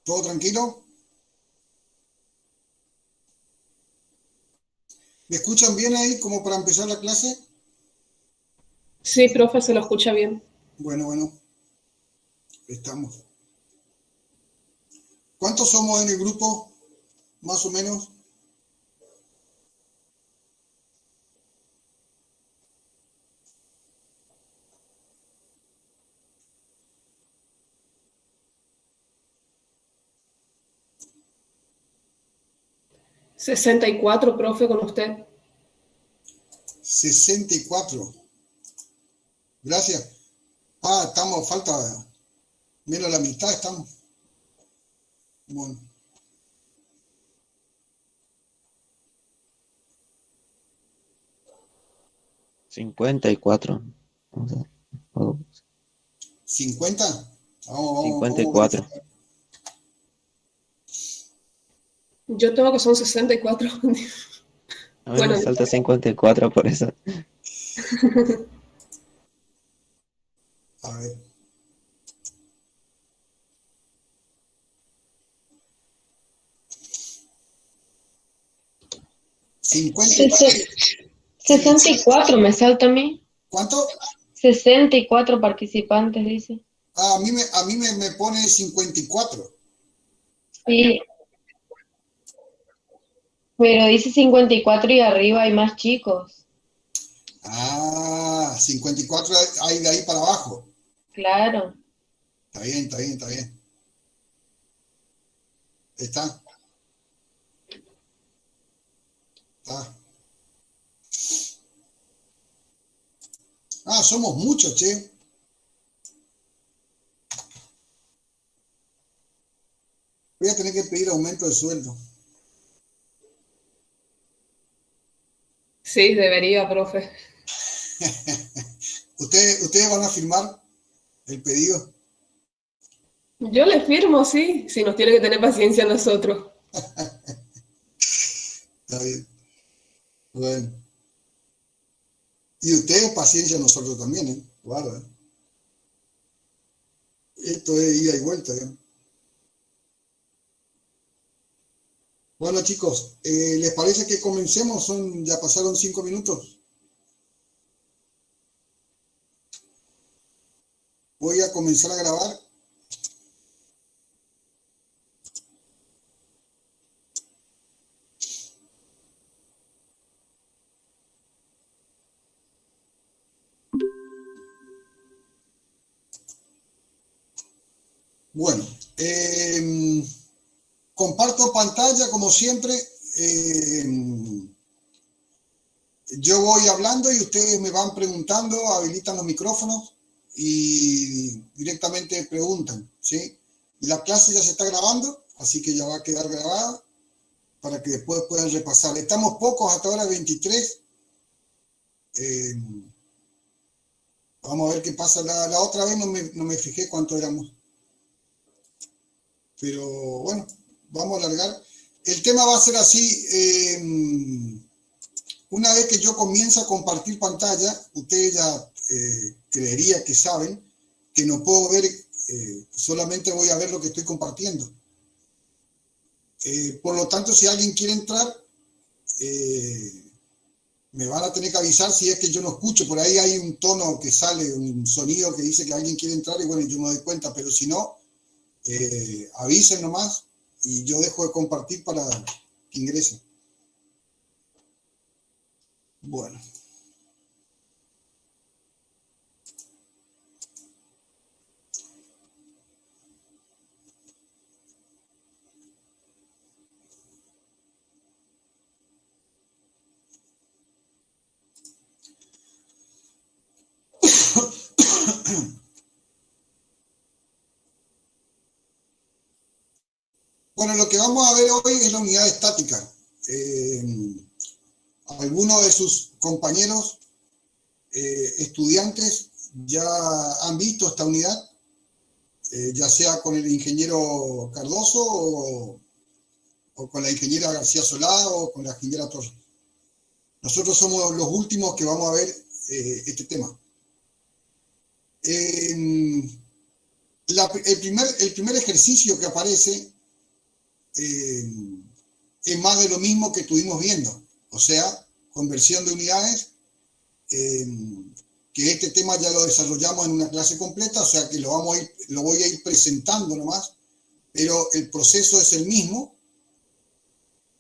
¿Todo tranquilo? ¿Me escuchan bien ahí como para empezar la clase? Sí, profe, se lo escucha bien. Bueno, estamos. ¿Cuántos somos en el grupo? Más o menos. 64, profe, con usted. 64. Gracias. Estamos, falta menos la mitad, estamos. Bueno, 54. Vamos a- o 50. Vamos a 54. verificar. Yo tengo que son 64. A mí me Bueno, salta 54 por eso. A ver. 54. 64 me salta a mí. ¿Cuánto? 64 participantes, dice. A mí me pone 54. Sí, pero dice 54 y arriba hay más chicos. 54 hay de ahí para abajo. Claro. Está bien. Está. Somos muchos, che. Voy a tener que pedir aumento de sueldo. sí, debería, profe. ¿Ustedes van a firmar el pedido? Yo le firmo, sí, si nos tiene que tener paciencia a nosotros. Está bien. Bueno. Y ustedes paciencia a nosotros también, ¿eh? Guarda. Esto es ida y vuelta, ¿eh? Bueno, chicos, ¿les parece que comencemos? Ya pasaron 5 minutos. Voy a comenzar a grabar. Bueno, comparto pantalla como siempre. Yo voy hablando y ustedes me van preguntando, habilitan los micrófonos y directamente preguntan, ¿sí? La clase ya se está grabando, así que ya va a quedar grabada para que después puedan repasar. Estamos pocos, hasta ahora 23. Vamos a ver qué pasa. La otra vez no me fijé cuánto éramos. Pero bueno, vamos a alargar. El tema va a ser así. Una vez que yo comienzo a compartir pantalla, ustedes ya creería que saben que no puedo ver, solamente voy a ver lo que estoy compartiendo. Por lo tanto, si alguien quiere entrar, me van a tener que avisar si es que yo no escucho. Por ahí hay un tono que sale, un sonido que dice que alguien quiere entrar y bueno, yo me doy cuenta, pero si no, avisen nomás y yo dejo de compartir para que ingresen. Bueno. Bueno, lo que vamos a ver hoy es la unidad estática. Algunos de sus compañeros estudiantes ya han visto esta unidad, ya sea con el ingeniero Cardoso o con la ingeniera García Solá o con la ingeniera Torres. Nosotros somos los últimos que vamos a ver este tema. el primer ejercicio que aparece es más de lo mismo que estuvimos viendo, o sea, conversión de unidades, que este tema ya lo desarrollamos en una clase completa, o sea que lo voy a ir presentando nomás, pero el proceso es el mismo,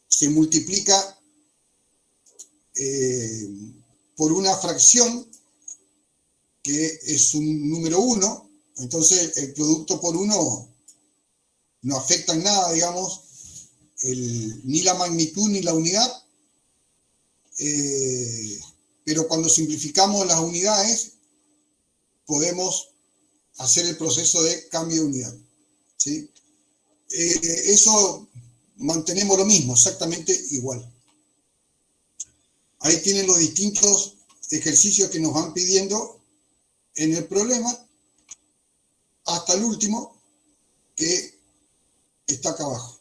se multiplica por una fracción que es un número 1, entonces el producto por 1 no afecta en nada, digamos, ni la magnitud ni la unidad, pero cuando simplificamos las unidades podemos hacer el proceso de cambio de unidad, ¿sí? Eso mantenemos lo mismo, exactamente igual. Ahí tienen los distintos ejercicios que nos van pidiendo en el problema, hasta el último, que está acá abajo.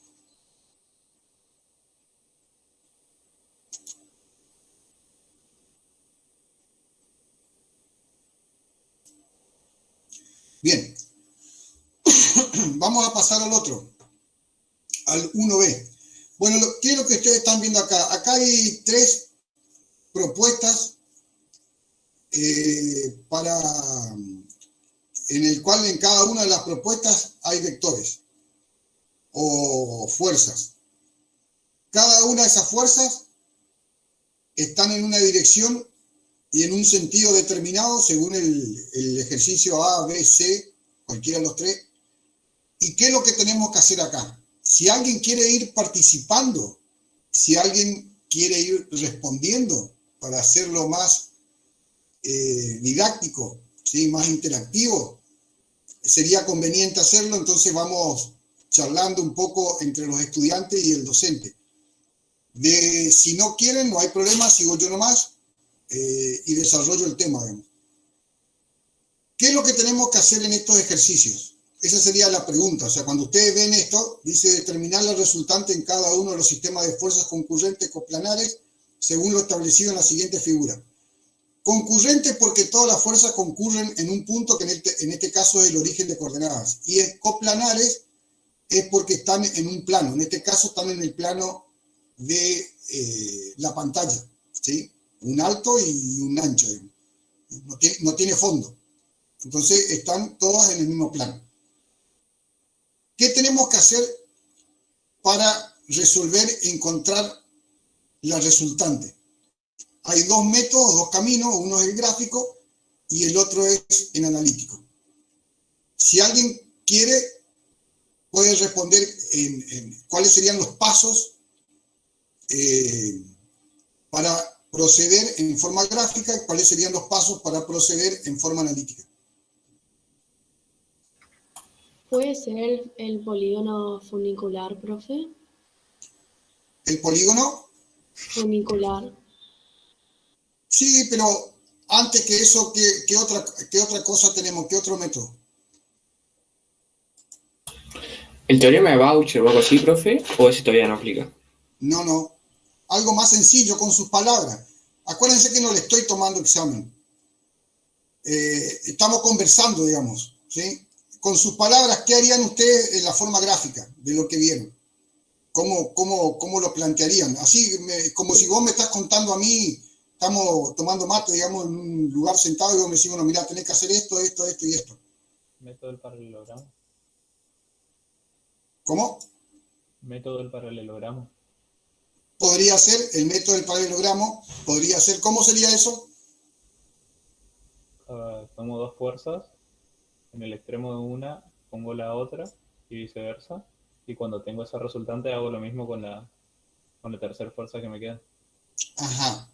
Bien, vamos a pasar al otro, al 1B. Bueno, ¿qué es lo que ustedes están viendo acá? Acá hay 3 propuestas en el cual en cada una de las propuestas hay vectores o fuerzas. Cada una de esas fuerzas están en una dirección y en un sentido determinado según el ejercicio A, B, C, cualquiera de los 3. ¿Y qué es lo que tenemos que hacer acá? Si alguien quiere ir participando, si alguien quiere ir respondiendo para hacerlo más didáctico, ¿sí? Más interactivo, sería conveniente hacerlo, entonces vamos charlando un poco entre los estudiantes y el docente. Si no quieren, no hay problema, sigo yo nomás y desarrollo el tema. Digamos. ¿Qué es lo que tenemos que hacer en estos ejercicios? Esa sería la pregunta. O sea, cuando ustedes ven esto, dice determinar la resultante en cada uno de los sistemas de fuerzas concurrentes coplanares según lo establecido en la siguiente figura. Concurrente porque todas las fuerzas concurren en un punto que en este caso es el origen de coordenadas. Y coplanares es porque están en un plano. En este caso están en el plano de la pantalla, ¿sí? Un alto y un ancho. No tiene fondo. Entonces están todas en el mismo plano. ¿Qué tenemos que hacer para resolver, encontrar la resultante? Hay 2 métodos, 2 caminos, uno es el gráfico y el otro es en analítico. Si alguien quiere, puede responder en cuáles serían los pasos para proceder en forma gráfica y cuáles serían los pasos para proceder en forma analítica. ¿Puede ser el polígono funicular, profe? ¿El polígono? Funicular. Sí, pero antes que eso, ¿qué otra cosa tenemos? ¿Qué otro método? ¿El teorema de Baucher o algo así, profe? ¿O ese todavía no aplica? No. Algo más sencillo, con sus palabras. Acuérdense que no le estoy tomando examen. Estamos conversando, digamos, ¿sí? Con sus palabras, ¿qué harían ustedes en la forma gráfica de lo que vieron? ¿Cómo lo plantearían? Así, como si vos me estás contando a mí, estamos tomando mate, digamos, en un lugar sentado y vos me decís, bueno, mirá, tenés que hacer esto y esto. Método del paralelogramo. ¿Cómo? Método del paralelogramo. Podría ser el método del paralelogramo, podría ser, ¿cómo sería eso? Tomo 2 fuerzas, en el extremo de una pongo la otra y viceversa, y cuando tengo esa resultante hago lo mismo con la tercera fuerza que me queda. Ajá.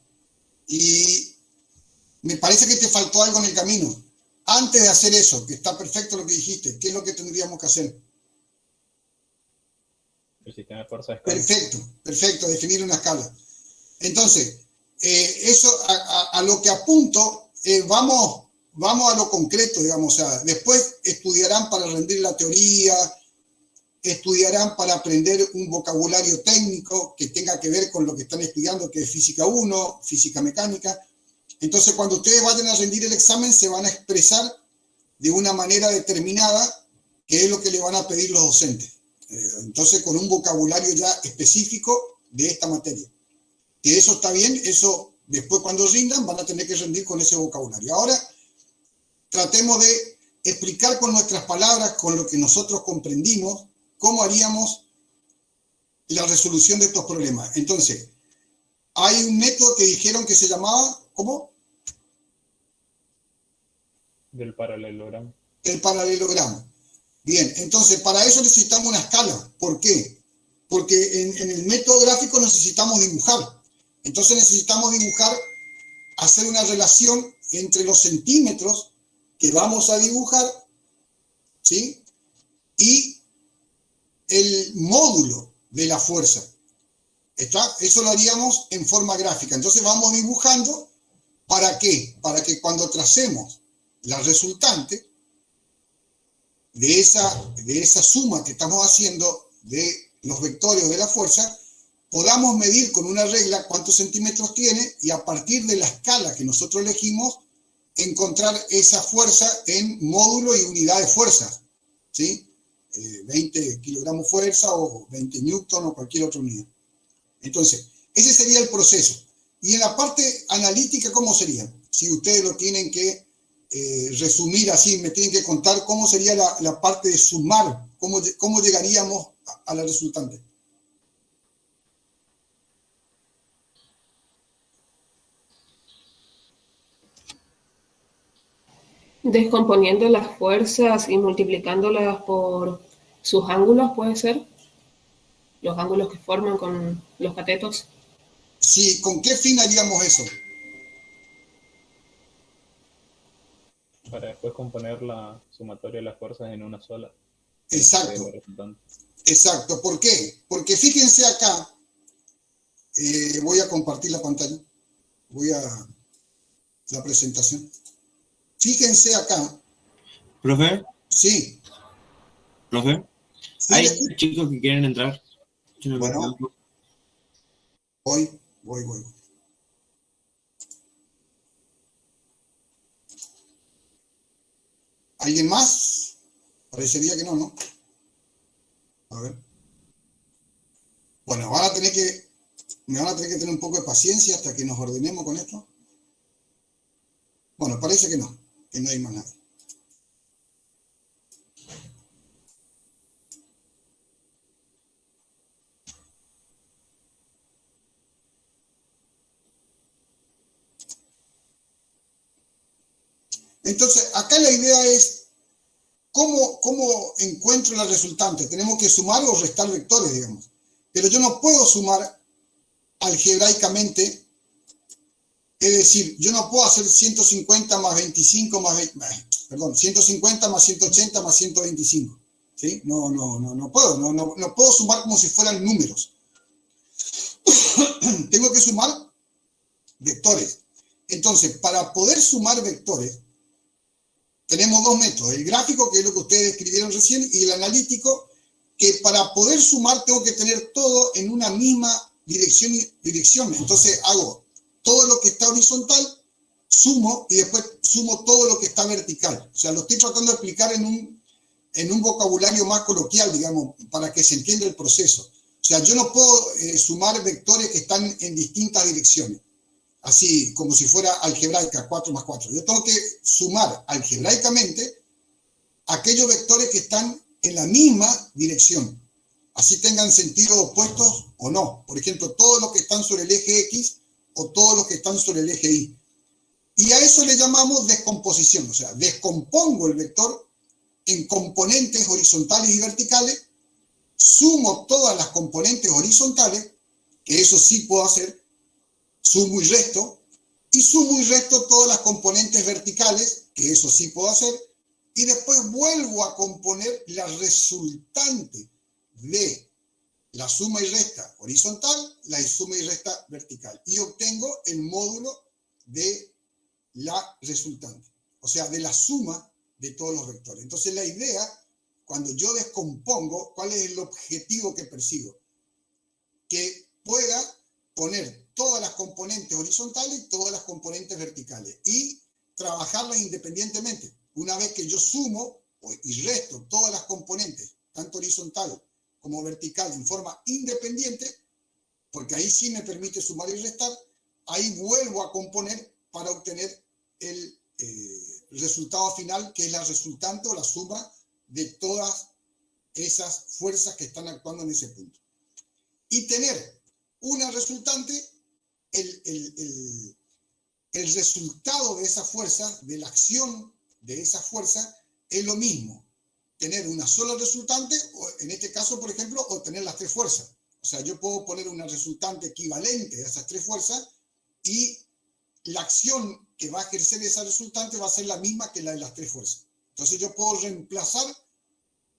Y me parece que te faltó algo en el camino. Antes de hacer eso, que está perfecto lo que dijiste, ¿qué es lo que tendríamos que hacer? El sistema de fuerza de escala. Perfecto, definir una escala. Entonces, eso a lo que apunto, vamos a lo concreto, digamos, o sea, después estudiarán para rendir la teoría, estudiarán para aprender un vocabulario técnico que tenga que ver con lo que están estudiando, que es física 1, física mecánica. Entonces, cuando ustedes vayan a rendir el examen, se van a expresar de una manera determinada que es lo que le van a pedir los docentes. Entonces, con un vocabulario ya específico de esta materia. Que eso está bien, eso después cuando rindan van a tener que rendir con ese vocabulario. Ahora, tratemos de explicar con nuestras palabras, con lo que nosotros comprendimos, cómo haríamos la resolución de estos problemas. Entonces, hay un método que dijeron que se llamaba, ¿cómo? Del paralelogramo. El paralelogramo. Bien, entonces para eso necesitamos una escala. ¿Por qué? Porque en el método gráfico necesitamos dibujar. Entonces necesitamos dibujar, hacer una relación entre los centímetros que vamos a dibujar, ¿sí? Y el módulo de la fuerza. ¿Está? Eso lo haríamos en forma gráfica. Entonces vamos dibujando, ¿para qué? Para que cuando tracemos la resultante de esa suma que estamos haciendo de los vectores de la fuerza, podamos medir con una regla cuántos centímetros tiene y a partir de la escala que nosotros elegimos, encontrar esa fuerza en módulo y unidad de fuerza, ¿sí? 20 kilogramos fuerza o 20 newton o cualquier otra unidad. Entonces, ese sería el proceso. Y en la parte analítica, ¿cómo sería? Si ustedes lo tienen que resumir así, me tienen que contar cómo sería la parte de sumar, cómo llegaríamos a la resultante. Descomponiendo las fuerzas y multiplicándolas por sus ángulos, ¿puede ser? Los ángulos que forman con los catetos. Sí, ¿con qué fin haríamos eso? Para después componer la sumatoria de las fuerzas en una sola. Exacto. Exacto. ¿Por qué? Porque fíjense acá, voy a compartir la pantalla, voy a la presentación. Fíjense acá. ¿Profe? Sí. ¿Profe? Sí, Hay chicos que quieren entrar. Bueno, voy. ¿Alguien más? Parecería que no, ¿no? A ver. Bueno, me van a tener que tener un poco de paciencia hasta que nos ordenemos con esto. Bueno, parece que no hay más nada. Entonces, acá la idea es cómo encuentro la resultante. Tenemos que sumar o restar vectores, digamos. Pero yo no puedo sumar algebraicamente, es decir, yo no puedo hacer 150 más 25 más 150 más 180 más 125. ¿Sí? No puedo. No puedo sumar como si fueran números. Tengo que sumar vectores. Entonces, para poder sumar vectores, tenemos dos métodos, el gráfico, que es lo que ustedes escribieron recién, y el analítico, que para poder sumar tengo que tener todo en una misma dirección. Entonces hago todo lo que está horizontal, sumo, y después sumo todo lo que está vertical. O sea, lo estoy tratando de explicar en un vocabulario más coloquial, digamos, para que se entienda el proceso. O sea, yo no puedo sumar vectores que están en distintas direcciones. Así como si fuera algebraica, 4 más 4. Yo tengo que sumar algebraicamente aquellos vectores que están en la misma dirección, así tengan sentido opuestos o no. Por ejemplo, todos los que están sobre el eje X o todos los que están sobre el eje Y. Y a eso le llamamos descomposición. O sea, descompongo el vector en componentes horizontales y verticales, sumo todas las componentes horizontales, que eso sí puedo hacer, sumo y resto todas las componentes verticales, que eso sí puedo hacer, y después vuelvo a componer la resultante de la suma y resta horizontal, la suma y resta vertical, y obtengo el módulo de la resultante, o sea, de la suma de todos los vectores. Entonces la idea, cuando yo descompongo, ¿cuál es el objetivo que persigo? Que pueda poner todas las componentes horizontales y todas las componentes verticales y trabajarlas independientemente. Una vez que yo sumo y resto todas las componentes, tanto horizontal como vertical, en forma independiente, porque ahí sí me permite sumar y restar, ahí vuelvo a componer para obtener el resultado final, que es la resultante o la suma de todas esas fuerzas que están actuando en ese punto. Y tener una resultante, el resultado de esa fuerza, de la acción de esa fuerza, es lo mismo. Tener una sola resultante, o en este caso, por ejemplo, obtener las tres fuerzas. O sea, yo puedo poner una resultante equivalente a esas tres fuerzas y la acción que va a ejercer esa resultante va a ser la misma que la de las tres fuerzas. Entonces yo puedo reemplazar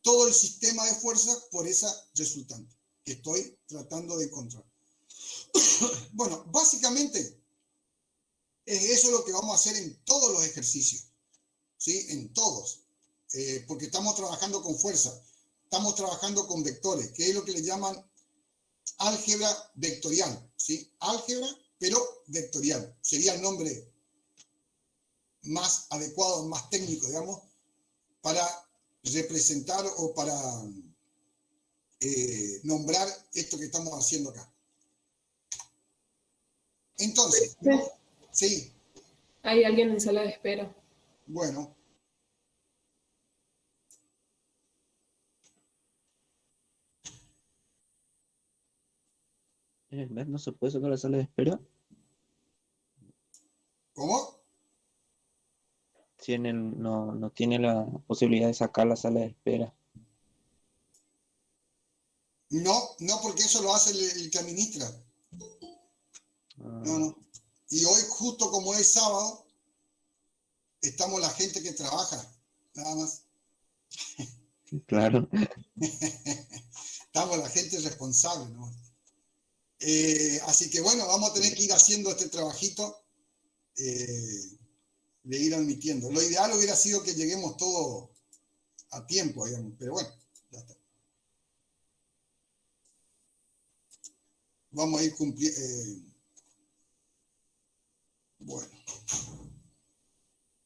todo el sistema de fuerzas por esa resultante que estoy tratando de encontrar. Bueno, básicamente es eso lo que vamos a hacer en todos los ejercicios, ¿sí? En todos, porque estamos trabajando con fuerza, estamos trabajando con vectores, que es lo que le llaman álgebra vectorial, ¿sí? Álgebra, pero vectorial. Sería el nombre más adecuado, más técnico, digamos, para representar o para nombrar esto que estamos haciendo acá. Entonces, sí, Hay alguien en sala de espera. bueno, ¿En el mes no se puede sacar la sala de espera? ¿cómo? Si en el no tiene la posibilidad de sacar la sala de espera. No, no, porque eso lo hace el que administra. Ah, No, no. Y hoy, justo como es sábado, estamos la gente que trabaja, nada más. claro. Estamos la gente responsable, ¿no? Así que bueno, vamos a tener que ir haciendo este trabajito de ir admitiendo. Lo ideal hubiera sido que lleguemos todos a tiempo, digamos, pero bueno, ya está. Vamos a ir cumpliendo. Bueno.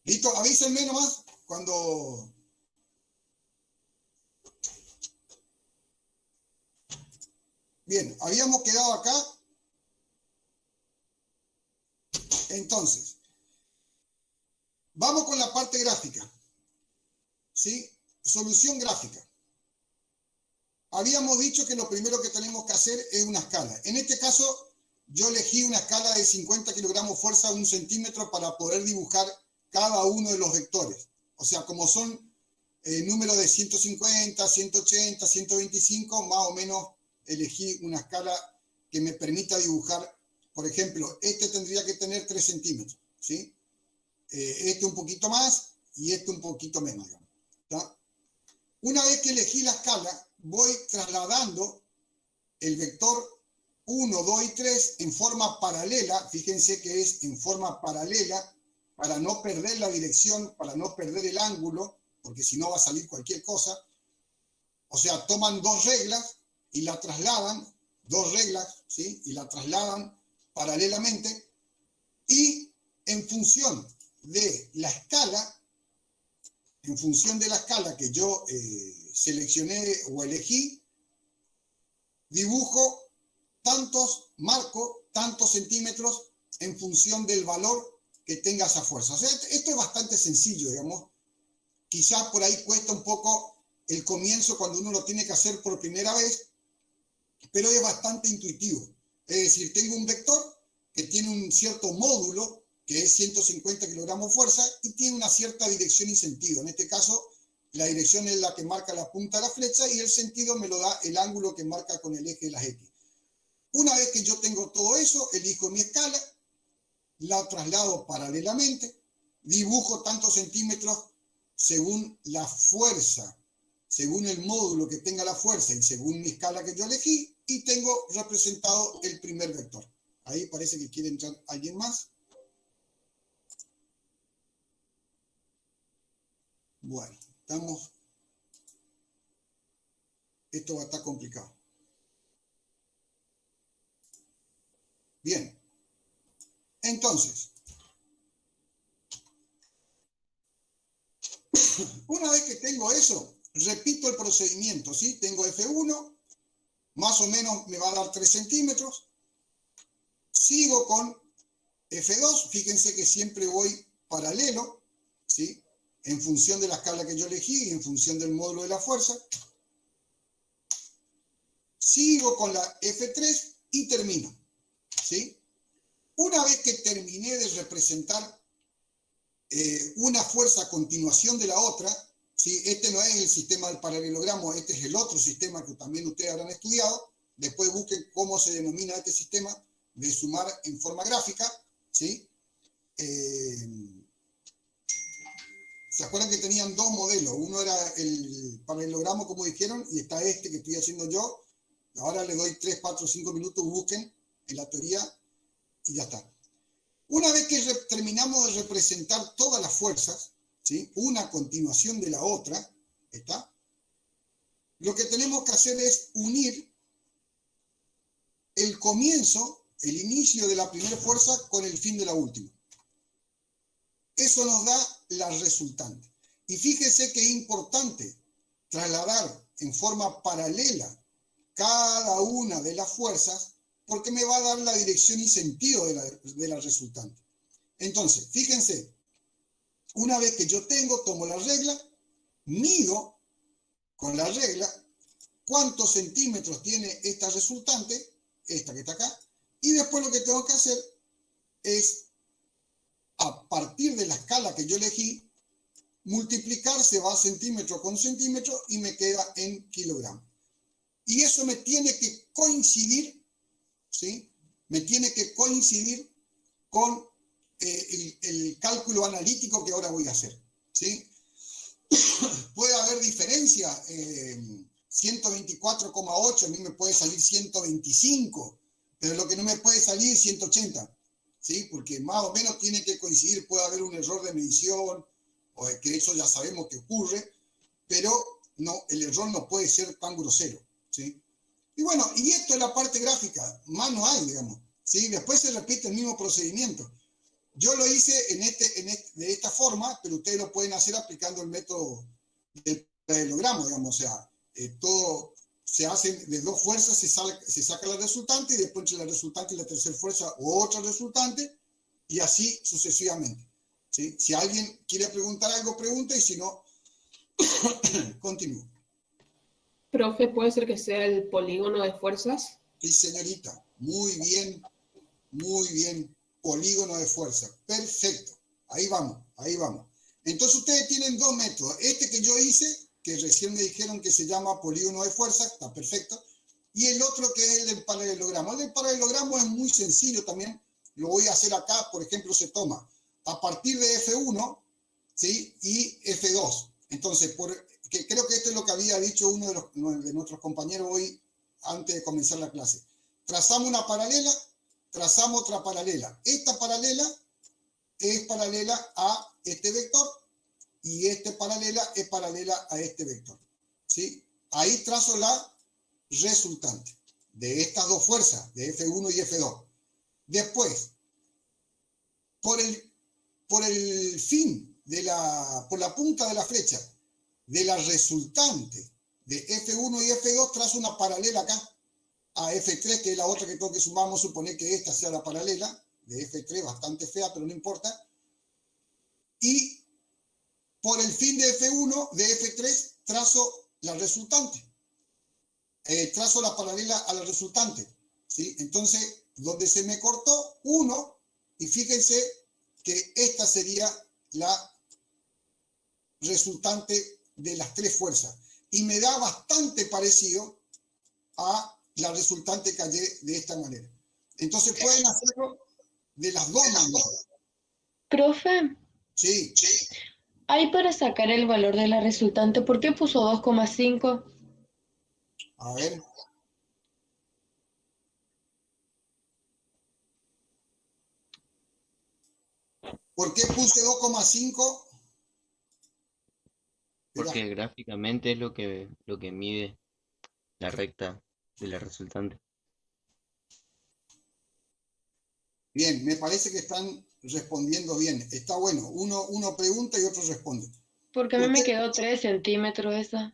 ¿Listo? Avísenme nomás cuando... Bien, habíamos quedado acá. Entonces, vamos con la parte gráfica. ¿Sí? Solución gráfica. Habíamos dicho que lo primero que tenemos que hacer es una escala. En este caso, yo elegí una escala de 50 kilogramos fuerza a 1 centímetro para poder dibujar cada uno de los vectores. O sea, como son números de 150, 180, 125, más o menos elegí una escala que me permita dibujar. Por ejemplo, este tendría que tener 3 centímetros, ¿sí? Este un poquito más y este un poquito menos, digamos, ¿tá? Una vez que elegí la escala, voy trasladando el vector 1, 2 y 3 en forma paralela. Fíjense que es en forma paralela para no perder la dirección, para no perder el ángulo, porque si no va a salir cualquier cosa. O sea, toman dos reglas y la trasladan, dos reglas, ¿sí? Y la trasladan paralelamente, y en función de la escala, que yo seleccioné o elegí, dibujo marco tantos centímetros en función del valor que tenga esa fuerza. O sea, esto es bastante sencillo, digamos. Quizás por ahí cuesta un poco el comienzo cuando uno lo tiene que hacer por primera vez, pero es bastante intuitivo. Es decir, tengo un vector que tiene un cierto módulo, que es 150 kilogramos fuerza, y tiene una cierta dirección y sentido. En este caso, la dirección es la que marca la punta de la flecha y el sentido me lo da el ángulo que marca con el eje de las X. Una vez que yo tengo todo eso, elijo mi escala, la traslado paralelamente, dibujo tantos centímetros según la fuerza, según el módulo que tenga la fuerza y según mi escala que yo elegí, y tengo representado el primer vector. Ahí parece que quiere entrar alguien más. Bueno, esto va a estar complicado. Bien. Entonces, Una vez que tengo eso, repito el procedimiento, ¿sí? Tengo F1, más o menos me va a dar 3 centímetros. Sigo con F2, fíjense que siempre voy paralelo, ¿sí? En función de la escala que yo elegí y en función del módulo de la fuerza. Sigo con la F3 y termino, ¿sí? Una vez que terminé de representar una fuerza a continuación de la otra, ¿sí? Este no es el sistema del paralelogramo, este es el otro sistema que también ustedes habrán estudiado. Después busquen cómo se denomina este sistema de sumar en forma gráfica, ¿sí? ¿Se acuerdan que tenían dos modelos? Uno era el paralelogramo, como dijeron, y está este que estoy haciendo yo. Ahora les doy 3, 4, 5 minutos, busquen en la teoría y ya está. Una vez que terminamos de representar todas las fuerzas, ¿sí? Una a continuación de la otra, ¿está? Lo que tenemos que hacer es unir el comienzo, el inicio de la primera fuerza con el fin de la última. Eso nos da la resultante. Y fíjese que es importante trasladar en forma paralela cada una de las fuerzas porque me va a dar la dirección y sentido de la resultante. Entonces, fíjense, una vez que yo tomo la regla, mido con la regla cuántos centímetros tiene esta resultante, esta que está acá, y después lo que tengo que hacer es, a partir de la escala que yo elegí, multiplicar, se va centímetro con centímetro y me queda en kilogramos. Y eso me tiene que coincidir, ¿sí? Me tiene que coincidir con el cálculo analítico que ahora voy a hacer, ¿sí? Puede haber diferencia, 124,8, a mí me puede salir 125, pero lo que no me puede salir es 180, ¿sí? Porque más o menos tiene que coincidir, puede haber un error de medición, o que eso ya sabemos que ocurre, pero no, el error no puede ser tan grosero, ¿sí? Y bueno, y esto es la parte gráfica, más no hay, digamos, ¿sí? Después se repite el mismo procedimiento. Yo lo hice de esta forma, pero ustedes lo pueden hacer aplicando el método del paralelogramo, digamos, o sea, todo se hace de dos fuerzas, se saca la resultante y después entre la resultante y la tercera fuerza otra resultante y así sucesivamente, ¿sí? Si alguien quiere preguntar algo, pregunta y si no, continúo. Profe, ¿puede ser que sea el polígono de fuerzas? Sí, señorita, muy bien, polígono de fuerza, perfecto, ahí vamos. Entonces ustedes tienen dos métodos, este que yo hice, que recién me dijeron que se llama polígono de fuerza, está perfecto, y el otro que es el del paralelogramo. El del paralelogramo es muy sencillo también, lo voy a hacer acá, por ejemplo, se toma a partir de F1, ¿sí? Y F2. Entonces, que creo que esto es lo que había dicho uno de nuestros compañeros hoy, antes de comenzar la clase. Trazamos una paralela, trazamos otra paralela. Esta paralela es paralela a este vector y esta paralela es paralela a este vector, ¿sí? Ahí trazo la resultante de estas dos fuerzas, de F1 y F2. Después, por la punta de la flecha de la resultante de F1 y F2 trazo una paralela acá a F3, que es la otra que tengo que sumar. Vamos a suponer que esta sea la paralela de F3, bastante fea, pero no importa. Y por el fin de F1, de F3, trazo la resultante. Trazo la paralela a la resultante, ¿sí? Entonces, donde se me cortó 1, y fíjense que esta sería la resultante de las tres fuerzas. Y me da bastante parecido a la resultante que hallé de esta manera. Entonces pueden hacerlo de las dos maneras. Profe, Sí. ahí para sacar el valor de la resultante, ¿por qué puso 2,5? A ver. ¿Por qué puse 2,5? Porque gráficamente es lo que mide la recta de la resultante. Bien, me parece que están respondiendo bien. Está bueno. Uno pregunta y otro responde. Porque a mí me quedó 3 centímetros esa.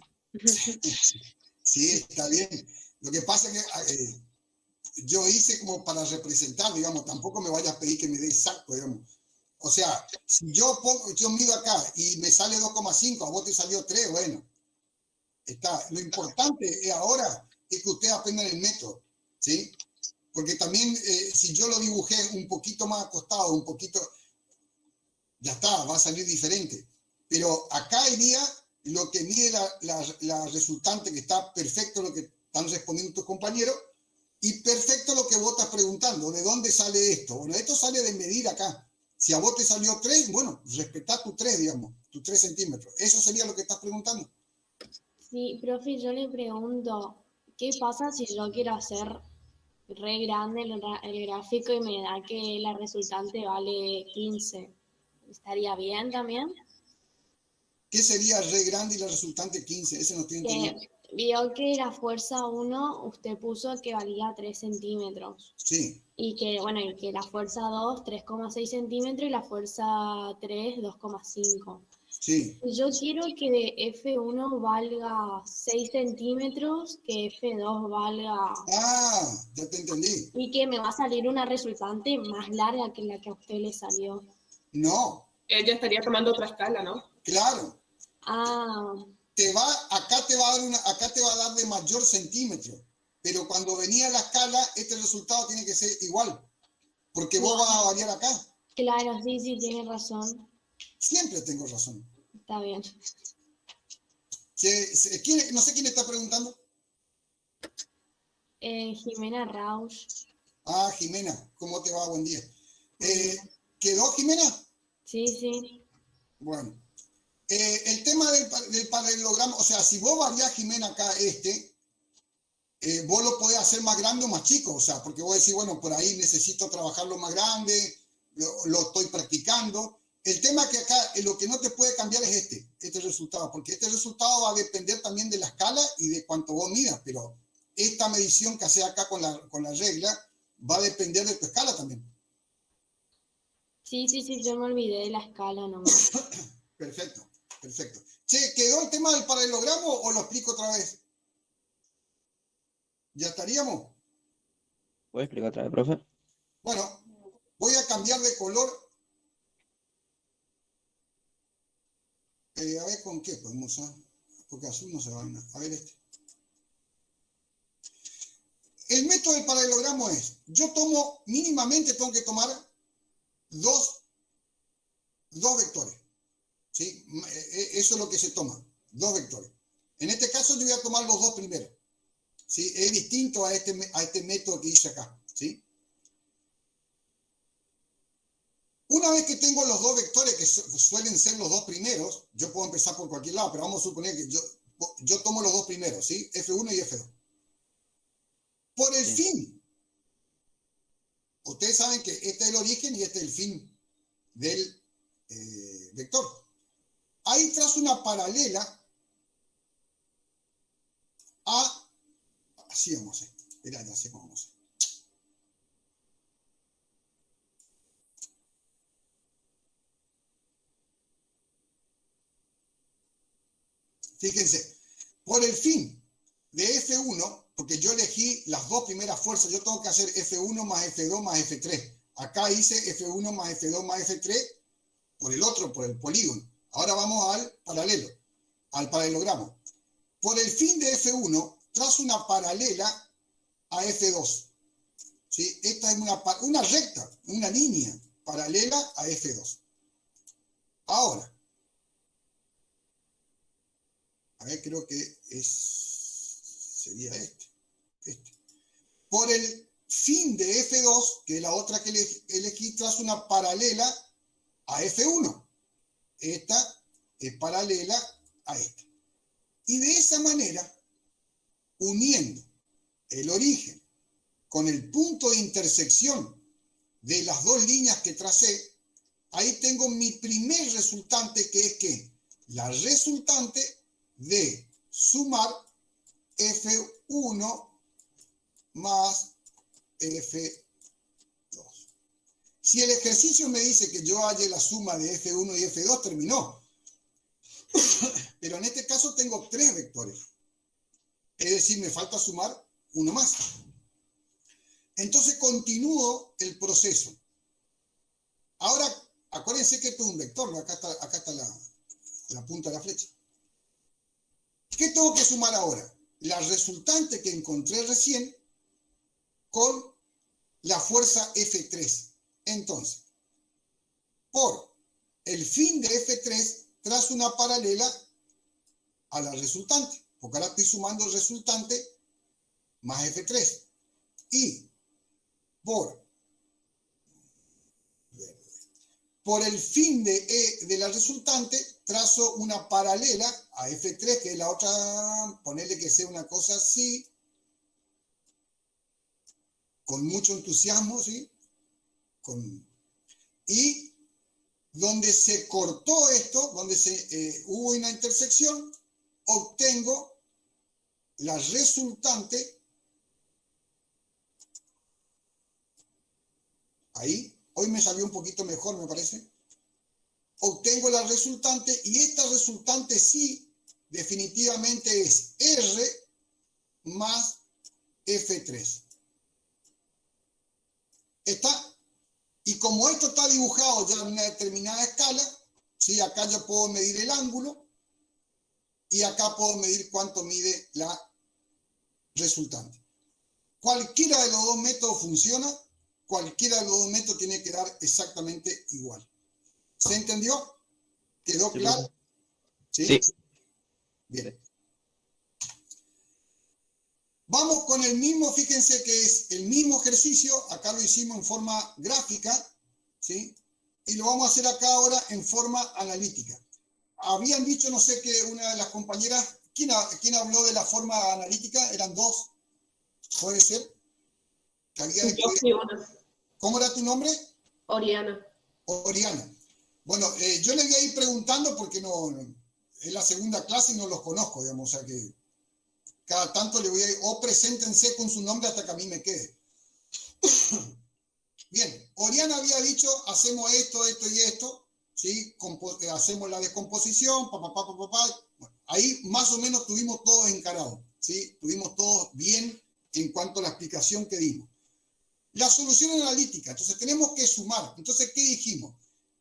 Sí, está bien. Lo que pasa es que yo hice como para representar, digamos, tampoco me vayas a pedir que me dé exacto, digamos. O sea, si yo mido acá y me sale 2,5, a vos te salió 3, bueno, está. Lo importante ahora es que ustedes aprendan el método, ¿sí? Porque también si yo lo dibujé un poquito más acostado, un poquito, ya está, va a salir diferente. Pero acá iría lo que mide la resultante, que está perfecto lo que están respondiendo tus compañeros, y perfecto lo que vos estás preguntando, ¿de dónde sale esto? Bueno, esto sale de medir acá. Si a vos te salió 3, bueno, respetá tu 3, digamos, tus 3 centímetros. Eso sería lo que estás preguntando. Sí, profe, yo le pregunto, ¿qué pasa si yo quiero hacer re grande el gráfico y me da que la resultante vale 15? ¿Estaría bien también? ¿Qué sería re grande y la resultante 15? Ese no estoy entendiendo. Que vio que la fuerza 1 usted puso que valía 3 centímetros. Sí, Y que, bueno, y que la fuerza 2, 3,6 centímetros y la fuerza 3, 2,5. sí. Yo quiero que de F1 valga 6 centímetros, que F2 valga... Ah, ya te entendí. Y que me va a salir una resultante más larga que la que a usted le salió. No, Ella estaría tomando otra escala, ¿no? claro. Ah, Acá te va a dar de mayor centímetro, pero cuando venía la escala, este resultado tiene que ser igual, porque vos vas a variar acá. claro, sí, sí, tiene razón. Siempre tengo razón. Está bien. No sé quién está preguntando. Jimena Rausch. Ah, Jimena, ¿cómo te va? Buen día. ¿Quedó, Jimena? Sí, sí. Bueno. El tema del paralelogramo, o sea, si vos variás, Jimena, acá vos lo podés hacer más grande o más chico, o sea, porque vos decís, bueno, por ahí necesito trabajarlo más grande, lo estoy practicando. El tema que acá, lo que no te puede cambiar es este resultado, porque este resultado va a depender también de la escala y de cuánto vos midas, pero esta medición que haces acá con la regla va a depender de tu escala también. Sí, sí, sí, yo me olvidé de la escala nomás. Perfecto, perfecto. Che, ¿quedó el tema del paralelogramo o lo explico otra vez? ¿Ya estaríamos? ¿Puede explicar otra vez, profe? Bueno, voy a cambiar de color. A ver con qué podemos usar. Porque azul no se va a ver. A ver este. El método del paralelogramo es, yo mínimamente tengo que tomar dos vectores. ¿Sí? Eso es lo que se toma, 2 vectores. En este caso yo voy a tomar los 2 primeros. ¿Sí? Es distinto a este método que hice acá. ¿Sí? Una vez que tengo los 2 vectores, que suelen ser los 2 primeros, yo puedo empezar por cualquier lado, pero vamos a suponer que yo tomo los 2 primeros, ¿sí? F1 y F2. Por el fin, ustedes saben que este es el origen y este es el fin del vector. Ahí trazo una paralela así vamos a hacer. Espera, ya sé cómo vamos a hacer. Fíjense, por el fin de F1, porque yo elegí las 2 primeras fuerzas, yo tengo que hacer F1 más F2 más F3. Acá hice F1 más F2 más F3 por el polígono. Ahora vamos al paralelogramo. Por el fin de F1, trazo una paralela a F2. ¿Sí? Esta es una recta, una línea paralela a F2. Ahora, a ver, creo que sería este. Por el fin de F2, que es la otra que elegí, trazo una paralela a F1. Esta es paralela a esta. Y de esa manera, uniendo el origen con el punto de intersección de las 2 líneas que tracé, ahí tengo mi primer resultante, que es que la resultante de sumar F1 más F2. Si el ejercicio me dice que yo halle la suma de F1 y F2, terminó. Pero en este caso tengo 3 vectores. Es decir, me falta sumar uno más. Entonces continúo el proceso. Ahora, acuérdense que esto es un vector, ¿no? Acá está la punta de la flecha. ¿Qué tengo que sumar ahora? La resultante que encontré recién con la fuerza F3. Entonces, por el fin de F3, trazo una paralela a la resultante, porque ahora estoy sumando el resultante más F3. Y por el fin de la resultante, trazo una paralela a F3, que es la otra, ponerle que sea una cosa así, con mucho entusiasmo, ¿sí? Y donde se cortó esto, donde hubo una intersección, obtengo la resultante, ahí, hoy me salió un poquito mejor, me parece, obtengo la resultante, y esta resultante sí, definitivamente es R más F3. ¿Está? Y como esto está dibujado ya en una determinada escala, ¿sí? Acá yo puedo medir el ángulo y acá puedo medir cuánto mide la resultante. Cualquiera de los dos métodos funciona, cualquiera de los dos métodos tiene que dar exactamente igual. ¿Se entendió? ¿Quedó claro? Sí. Bien. Vamos con el mismo, fíjense que es el mismo ejercicio, acá lo hicimos en forma gráfica, ¿sí? Y lo vamos a hacer acá ahora en forma analítica. Habían dicho, no sé, que una de las compañeras, ¿quién habló de la forma analítica? Eran 2, ¿puede ser? Que había ¿Cómo era tu nombre? Oriana. Oriana. Bueno, yo le voy a ir preguntando porque no, es la segunda clase y no los conozco, digamos, o sea que cada tanto le voy a ir, o preséntense con su nombre hasta que a mí me quede. Bien, Oriana había dicho, hacemos esto, esto y esto, ¿sí? Hacemos la descomposición, Bueno, ahí más o menos tuvimos todos encarados, ¿sí? Tuvimos todos bien en cuanto a la explicación que dimos. La solución analítica, entonces tenemos que sumar. Entonces, ¿qué dijimos?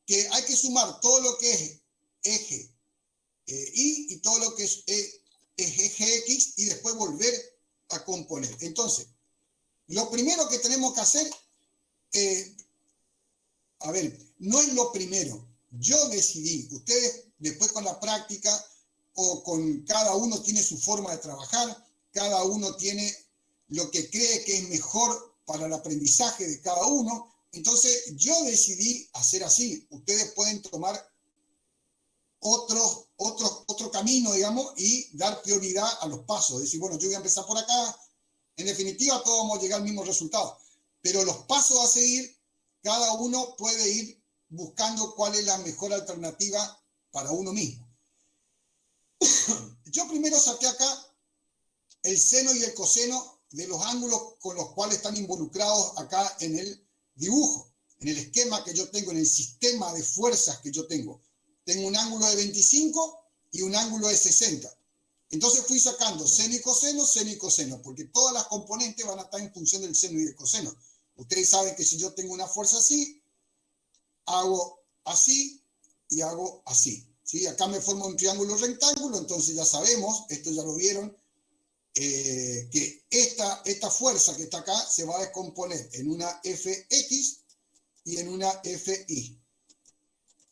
Que hay que sumar todo lo que es eje Y y todo lo que es eje X y después volver a componer. Entonces, lo primero que tenemos que hacer, no es lo primero. Yo decidí, ustedes después con la práctica o con cada uno tiene su forma de trabajar, cada uno tiene lo que cree que es mejor para el aprendizaje de cada uno. Entonces, yo decidí hacer así. Ustedes pueden tomar otro camino, digamos, y dar prioridad a los pasos. Es decir, bueno, yo voy a empezar por acá. En definitiva, todos vamos a llegar al mismo resultado. Pero los pasos a seguir, cada uno puede ir buscando cuál es la mejor alternativa para uno mismo. Yo primero saqué acá el seno y el coseno de los ángulos con los cuales están involucrados acá en el dibujo, en el esquema que yo tengo, en el sistema de fuerzas que yo tengo. Tengo un ángulo de 25 y un ángulo de 60. Entonces fui sacando seno y coseno, porque todas las componentes van a estar en función del seno y del coseno. Ustedes saben que si yo tengo una fuerza así, hago así y hago así. ¿Sí? Acá me forma un triángulo rectángulo, entonces ya sabemos, esto ya lo vieron, que esta fuerza que está acá se va a descomponer en una Fx y en una Fi.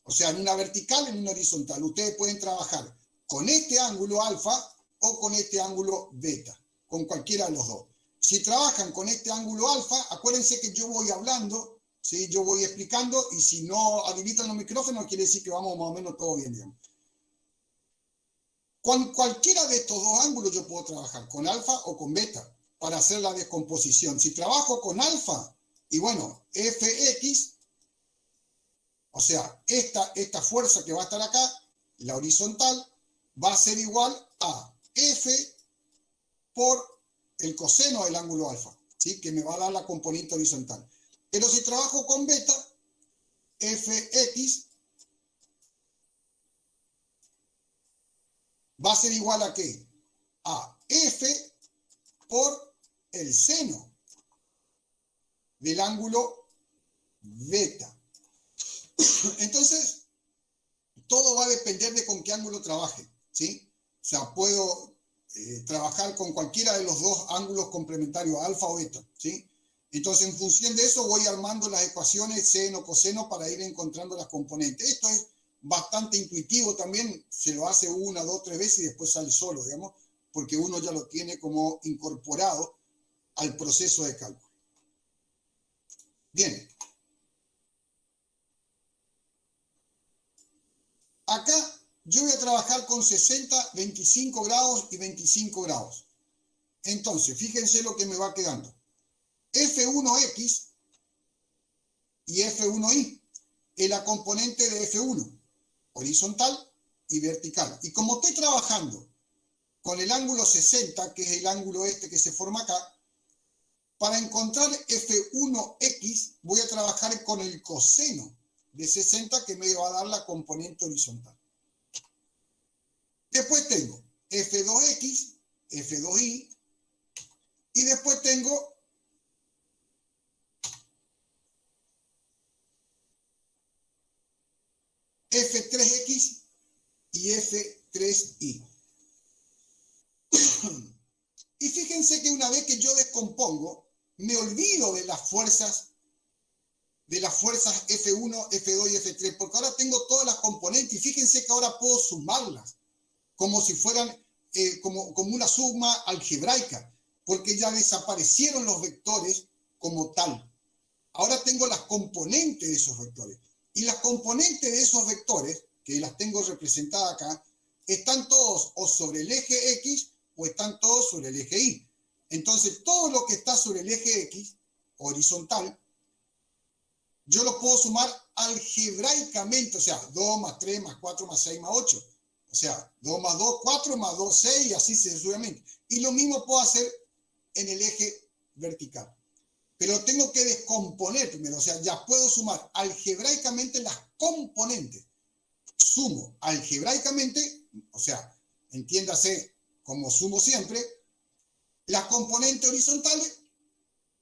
O sea, en una vertical, en una horizontal. Ustedes pueden trabajar con este ángulo alfa o con este ángulo beta, con cualquiera de los dos. Si trabajan con este ángulo alfa, acuérdense que yo voy hablando, ¿sí? Yo voy explicando, y si no habilitan los micrófonos, quiere decir que vamos más o menos todo bien, digamos. Con cualquiera de estos dos ángulos yo puedo trabajar, con alfa o con beta, para hacer la descomposición. Si trabajo con alfa, y bueno, Fx, o sea, esta fuerza que va a estar acá, la horizontal, va a ser igual a F por el coseno del ángulo alfa, ¿sí? Que me va a dar la componente horizontal. Pero si trabajo con beta, Fx va a ser igual a ¿qué? A F por el seno del ángulo beta. Entonces, todo va a depender de con qué ángulo trabaje, ¿sí? O sea, puedo trabajar con cualquiera de los dos ángulos complementarios, alfa o beta, ¿sí? Entonces, en función de eso, voy armando las ecuaciones seno, coseno para ir encontrando las componentes. Esto es bastante intuitivo también, se lo hace una, dos, tres veces y después sale solo, digamos, porque uno ya lo tiene como incorporado al proceso de cálculo. Bien. Acá yo voy a trabajar con 60, 25 grados y 25 grados. Entonces, fíjense lo que me va quedando. F1X y F1Y es la componente de F1, horizontal y vertical. Y como estoy trabajando con el ángulo 60, que es el ángulo este que se forma acá, para encontrar F1X voy a trabajar con el coseno de 60 que me va a dar la componente horizontal. Después tengo F2X, F2Y, y después tengo F3X y F3Y. Y fíjense que una vez que yo descompongo, me olvido de las fuerzas F1, F2 y F3, porque ahora tengo todas las componentes y fíjense que ahora puedo sumarlas como si fueran como una suma algebraica, porque ya desaparecieron los vectores como tal. Ahora tengo las componentes de esos vectores. Y las componentes de esos vectores, que las tengo representadas acá, están todos o sobre el eje X o están todos sobre el eje Y. Entonces, todo lo que está sobre el eje X, horizontal, yo lo puedo sumar algebraicamente, o sea, 2 más 3 más 4 más 6 más 8. O sea, 2 más 2, 4 más 2, 6 y así sucesivamente. Y lo mismo puedo hacer en el eje vertical. Pero tengo que descomponer primero, o sea, ya puedo sumar algebraicamente las componentes. Sumo algebraicamente, o sea, entiéndase como sumo siempre, las componentes horizontales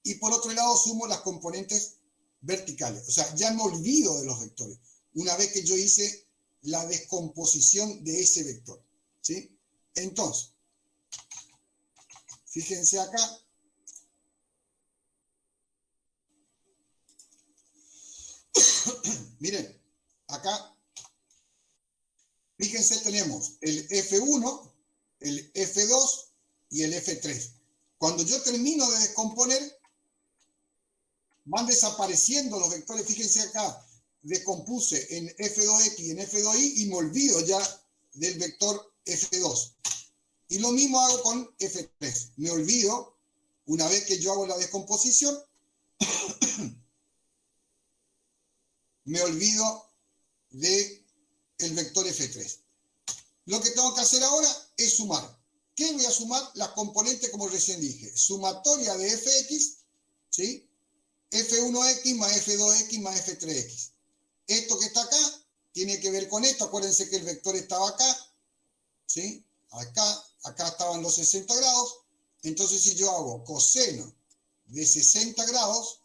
y por otro lado sumo las componentes verticales. O sea, ya me olvido de los vectores una vez que yo hice la descomposición de ese vector, ¿sí? Entonces, fíjense acá. Miren, acá, fíjense, tenemos el F1, el F2 y el F3. Cuando yo termino de descomponer, van desapareciendo los vectores. Fíjense acá, descompuse en F2X y en F2Y y me olvido ya del vector F2. Y lo mismo hago con F3. Me olvido, una vez que yo hago la descomposición, me olvido del vector F3. Lo que tengo que hacer ahora es sumar. ¿Qué voy a sumar? Las componentes, como recién dije. Sumatoria de Fx, ¿sí? F1X más F2X más F3X. Esto que está acá tiene que ver con esto. Acuérdense que el vector estaba acá, ¿sí? Acá estaban los 60 grados. Entonces, si yo hago coseno de 60 grados,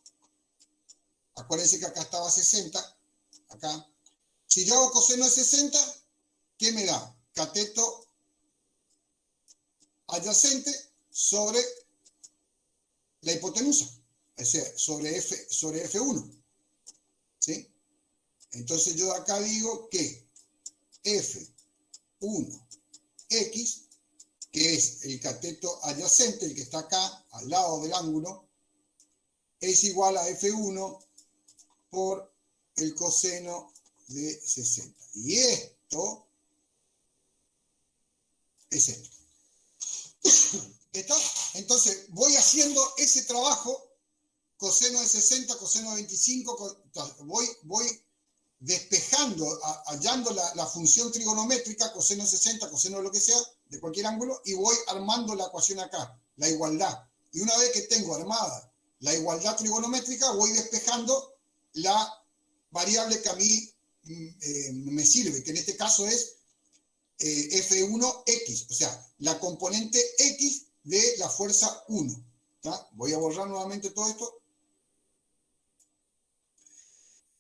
acuérdense que acá estaba 60, acá. Si yo hago coseno de 60, ¿qué me da? Cateto adyacente sobre la hipotenusa, o sea, sobre F1, ¿sí? Entonces yo acá digo que F1X, que es el cateto adyacente, el que está acá, al lado del ángulo, es igual a F1 por el coseno de 60. Y esto es esto. ¿Está? Entonces voy haciendo ese trabajo, coseno de 60, coseno de 25, voy despejando, hallando la función trigonométrica, coseno de 60, coseno de lo que sea, de cualquier ángulo, y voy armando la ecuación acá, la igualdad. Y una vez que tengo armada la igualdad trigonométrica, voy despejando la variable que a mí me sirve, que en este caso es F1X, o sea, la componente X de la fuerza 1. ¿Tá? Voy a borrar nuevamente todo esto.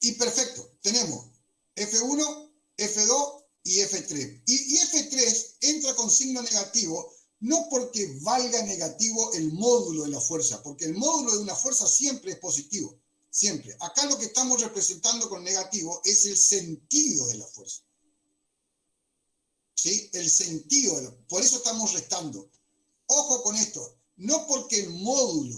Y perfecto, tenemos F1, F2 y F3. Y F3 entra con signo negativo, no porque valga negativo el módulo de la fuerza, porque el módulo de una fuerza siempre es positivo, siempre. Acá lo que estamos representando con negativo es el sentido de la fuerza. ¿Sí? El sentido, por eso estamos restando. Ojo con esto, no porque el módulo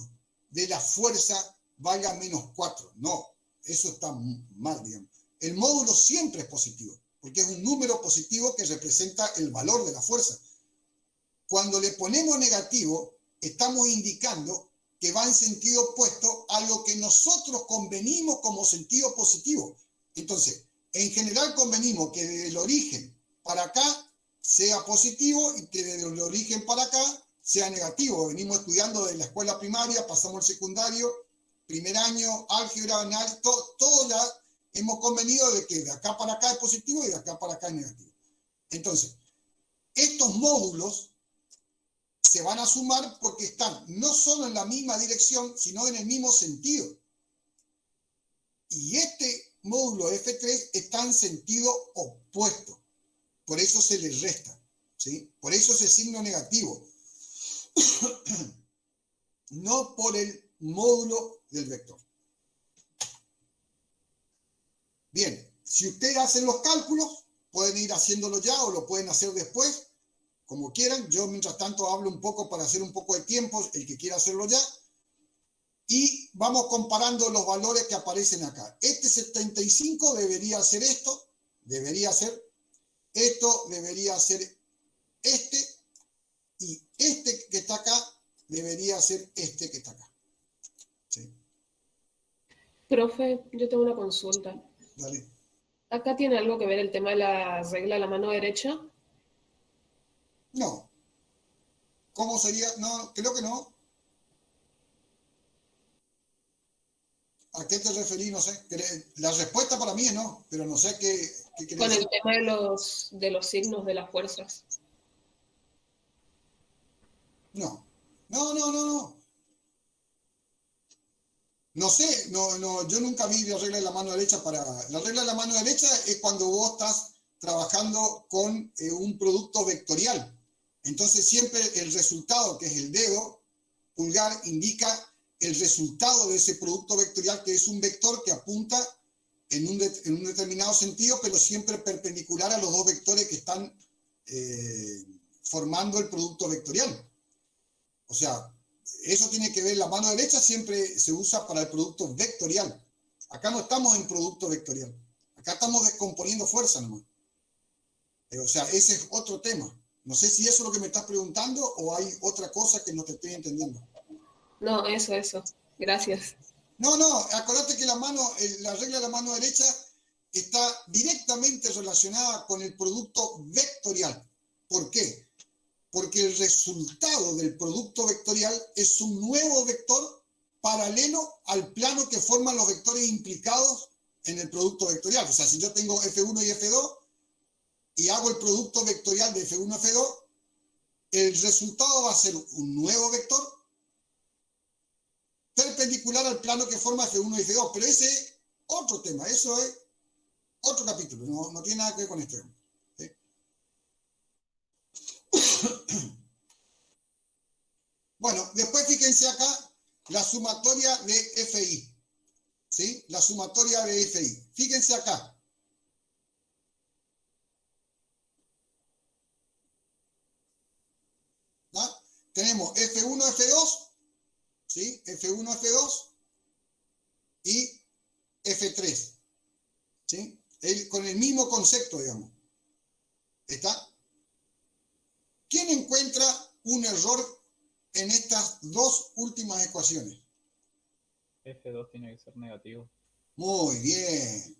de la fuerza valga -4, no, eso está mal, digamos. El módulo siempre es positivo, porque es un número positivo que representa el valor de la fuerza. Cuando le ponemos negativo, estamos indicando que va en sentido opuesto a lo que nosotros convenimos como sentido positivo. Entonces, en general convenimos que desde el origen para acá sea positivo y que desde el origen para acá sea negativo. Venimos estudiando desde la escuela primaria, pasamos al secundario, primer año, álgebra, análisis, todo ya hemos convenido de que de acá para acá es positivo y de acá para acá es negativo. Entonces, estos módulos se van a sumar porque están no solo en la misma dirección, sino en el mismo sentido. Y este módulo F3 está en sentido opuesto. Por eso se le resta, ¿sí? Por eso ese signo negativo. No por el módulo del vector. Bien, si ustedes hacen los cálculos, pueden ir haciéndolo ya o lo pueden hacer después, como quieran. Yo mientras tanto hablo un poco para hacer un poco de tiempo, el que quiera hacerlo ya. Y vamos comparando los valores que aparecen acá. Este 75 debería ser esto, debería ser. Esto debería ser este. Y este que está acá debería ser este que está acá. ¿Sí? Profe, yo tengo una consulta. Dale. ¿Acá tiene algo que ver el tema de la regla de la mano derecha? No. ¿Cómo sería? No, creo que no. ¿A qué te referís? No sé. La respuesta para mí es no, pero no sé qué querés Con decir. el tema de los signos de las fuerzas. No. No. No sé, yo nunca vi la regla de la mano derecha para... La regla de la mano derecha es cuando vos estás trabajando con un producto vectorial. Entonces siempre el resultado, que es el dedo pulgar, indica el resultado de ese producto vectorial, que es un vector que apunta en un determinado sentido, pero siempre perpendicular a los dos vectores que están formando el producto vectorial. O sea, eso tiene que ver, la mano derecha siempre se usa para el producto vectorial. Acá no estamos en producto vectorial. Acá estamos descomponiendo fuerza nomás. O sea, ese es otro tema. No sé si eso es lo que me estás preguntando o hay otra cosa que no te estoy entendiendo. No, eso. Gracias. No, acordate que la regla de la mano derecha está directamente relacionada con el producto vectorial. ¿Por qué? Porque el resultado del producto vectorial es un nuevo vector paralelo al plano que forman los vectores implicados en el producto vectorial. O sea, si yo tengo F1 y F2 y hago el producto vectorial de F1 y F2, el resultado va a ser un nuevo vector perpendicular al plano que forma F1 y F2. Pero ese es otro tema, eso es otro capítulo, no tiene nada que ver con este. ¿Sí? Bueno, después fíjense acá la sumatoria de FI. ¿Sí? La sumatoria de FI. Fíjense acá. ¿Ah? Tenemos F1, F2, ¿sí? F1, F2 y F3. ¿Sí? Con el mismo concepto, digamos. ¿Está? ¿Quién encuentra un error en estas dos últimas ecuaciones? F2 tiene que ser negativo. Muy bien.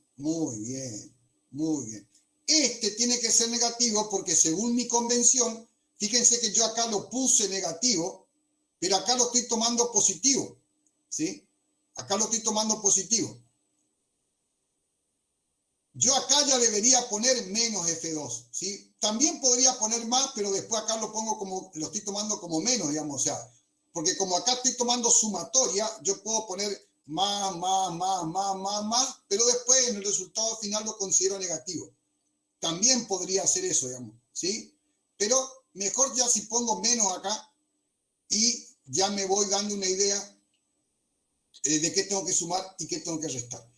Este tiene que ser negativo porque según mi convención, fíjense que yo acá lo puse negativo, pero acá lo estoy tomando positivo. ¿Sí? Acá lo estoy tomando positivo. yo acá ya debería poner menos F2, ¿sí? También podría poner más, pero después acá lo pongo como, lo estoy tomando como menos, digamos, o sea, porque como acá estoy tomando sumatoria, yo puedo poner más, pero después en el resultado final lo considero negativo. También podría hacer eso, digamos, ¿sí? Pero mejor ya si pongo menos acá y ya me voy dando una idea de qué tengo que sumar y qué tengo que restar.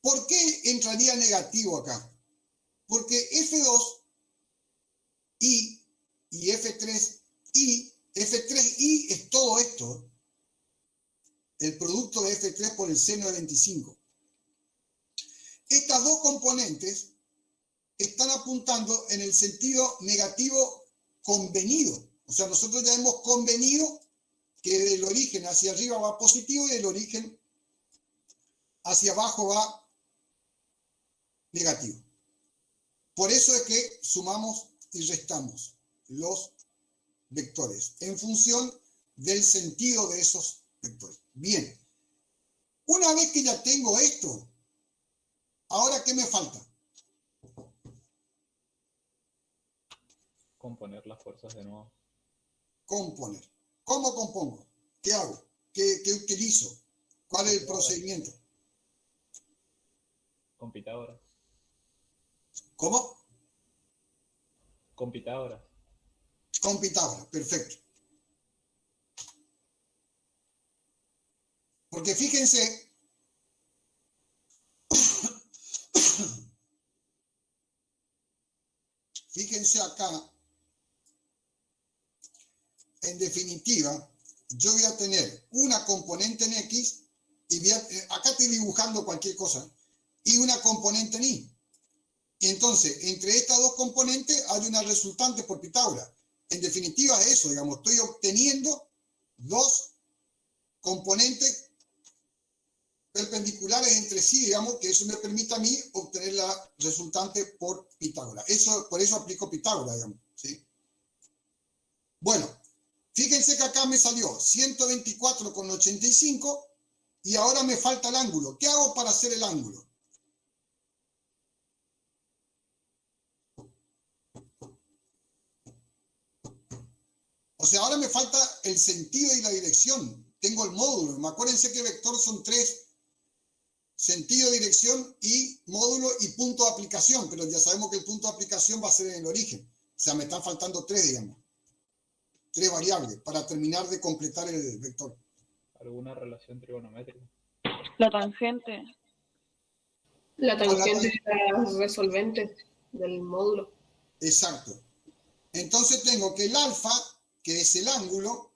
¿Por qué entraría negativo acá? Porque F2 y F3i es todo esto, el producto de F3 por el seno de 25. Estas dos componentes están apuntando en el sentido negativo convenido. O sea, nosotros ya hemos convenido que del origen hacia arriba va positivo y del origen hacia abajo va negativo. Por eso es que sumamos y restamos los vectores en función del sentido de esos vectores. Bien, una vez que ya tengo esto, ¿ahora qué me falta? Componer las fuerzas de nuevo. Componer. ¿Cómo compongo? ¿Qué hago? ¿Qué utilizo? ¿Cuál es el procedimiento? Con Pitágoras. ¿Cómo? Con Pitágoras. Con Pitágoras, perfecto. Porque fíjense, fíjense acá, en definitiva, yo voy a tener una componente en X, y acá estoy dibujando cualquier cosa, y una componente en Y. Y entonces, entre estas dos componentes hay una resultante por Pitágoras. En definitiva es eso, digamos, estoy obteniendo dos componentes perpendiculares entre sí, digamos, que eso me permite a mí obtener la resultante por Pitágoras. Por eso aplico Pitágoras, digamos, ¿sí? Bueno, fíjense que acá me salió 124,85 y ahora me falta el ángulo. ¿Qué hago para hacer el ángulo? O sea, ahora me falta el sentido y la dirección. Tengo el módulo. Acuérdense que vector son tres: sentido, dirección y módulo y punto de aplicación. Pero ya sabemos que el punto de aplicación va a ser en el origen. O sea, me están faltando tres, digamos. Tres variables para terminar de completar el vector. ¿Alguna relación trigonométrica? La tangente. La tangente es la resolvente del módulo. Exacto. Entonces tengo que el alfa, que es el ángulo,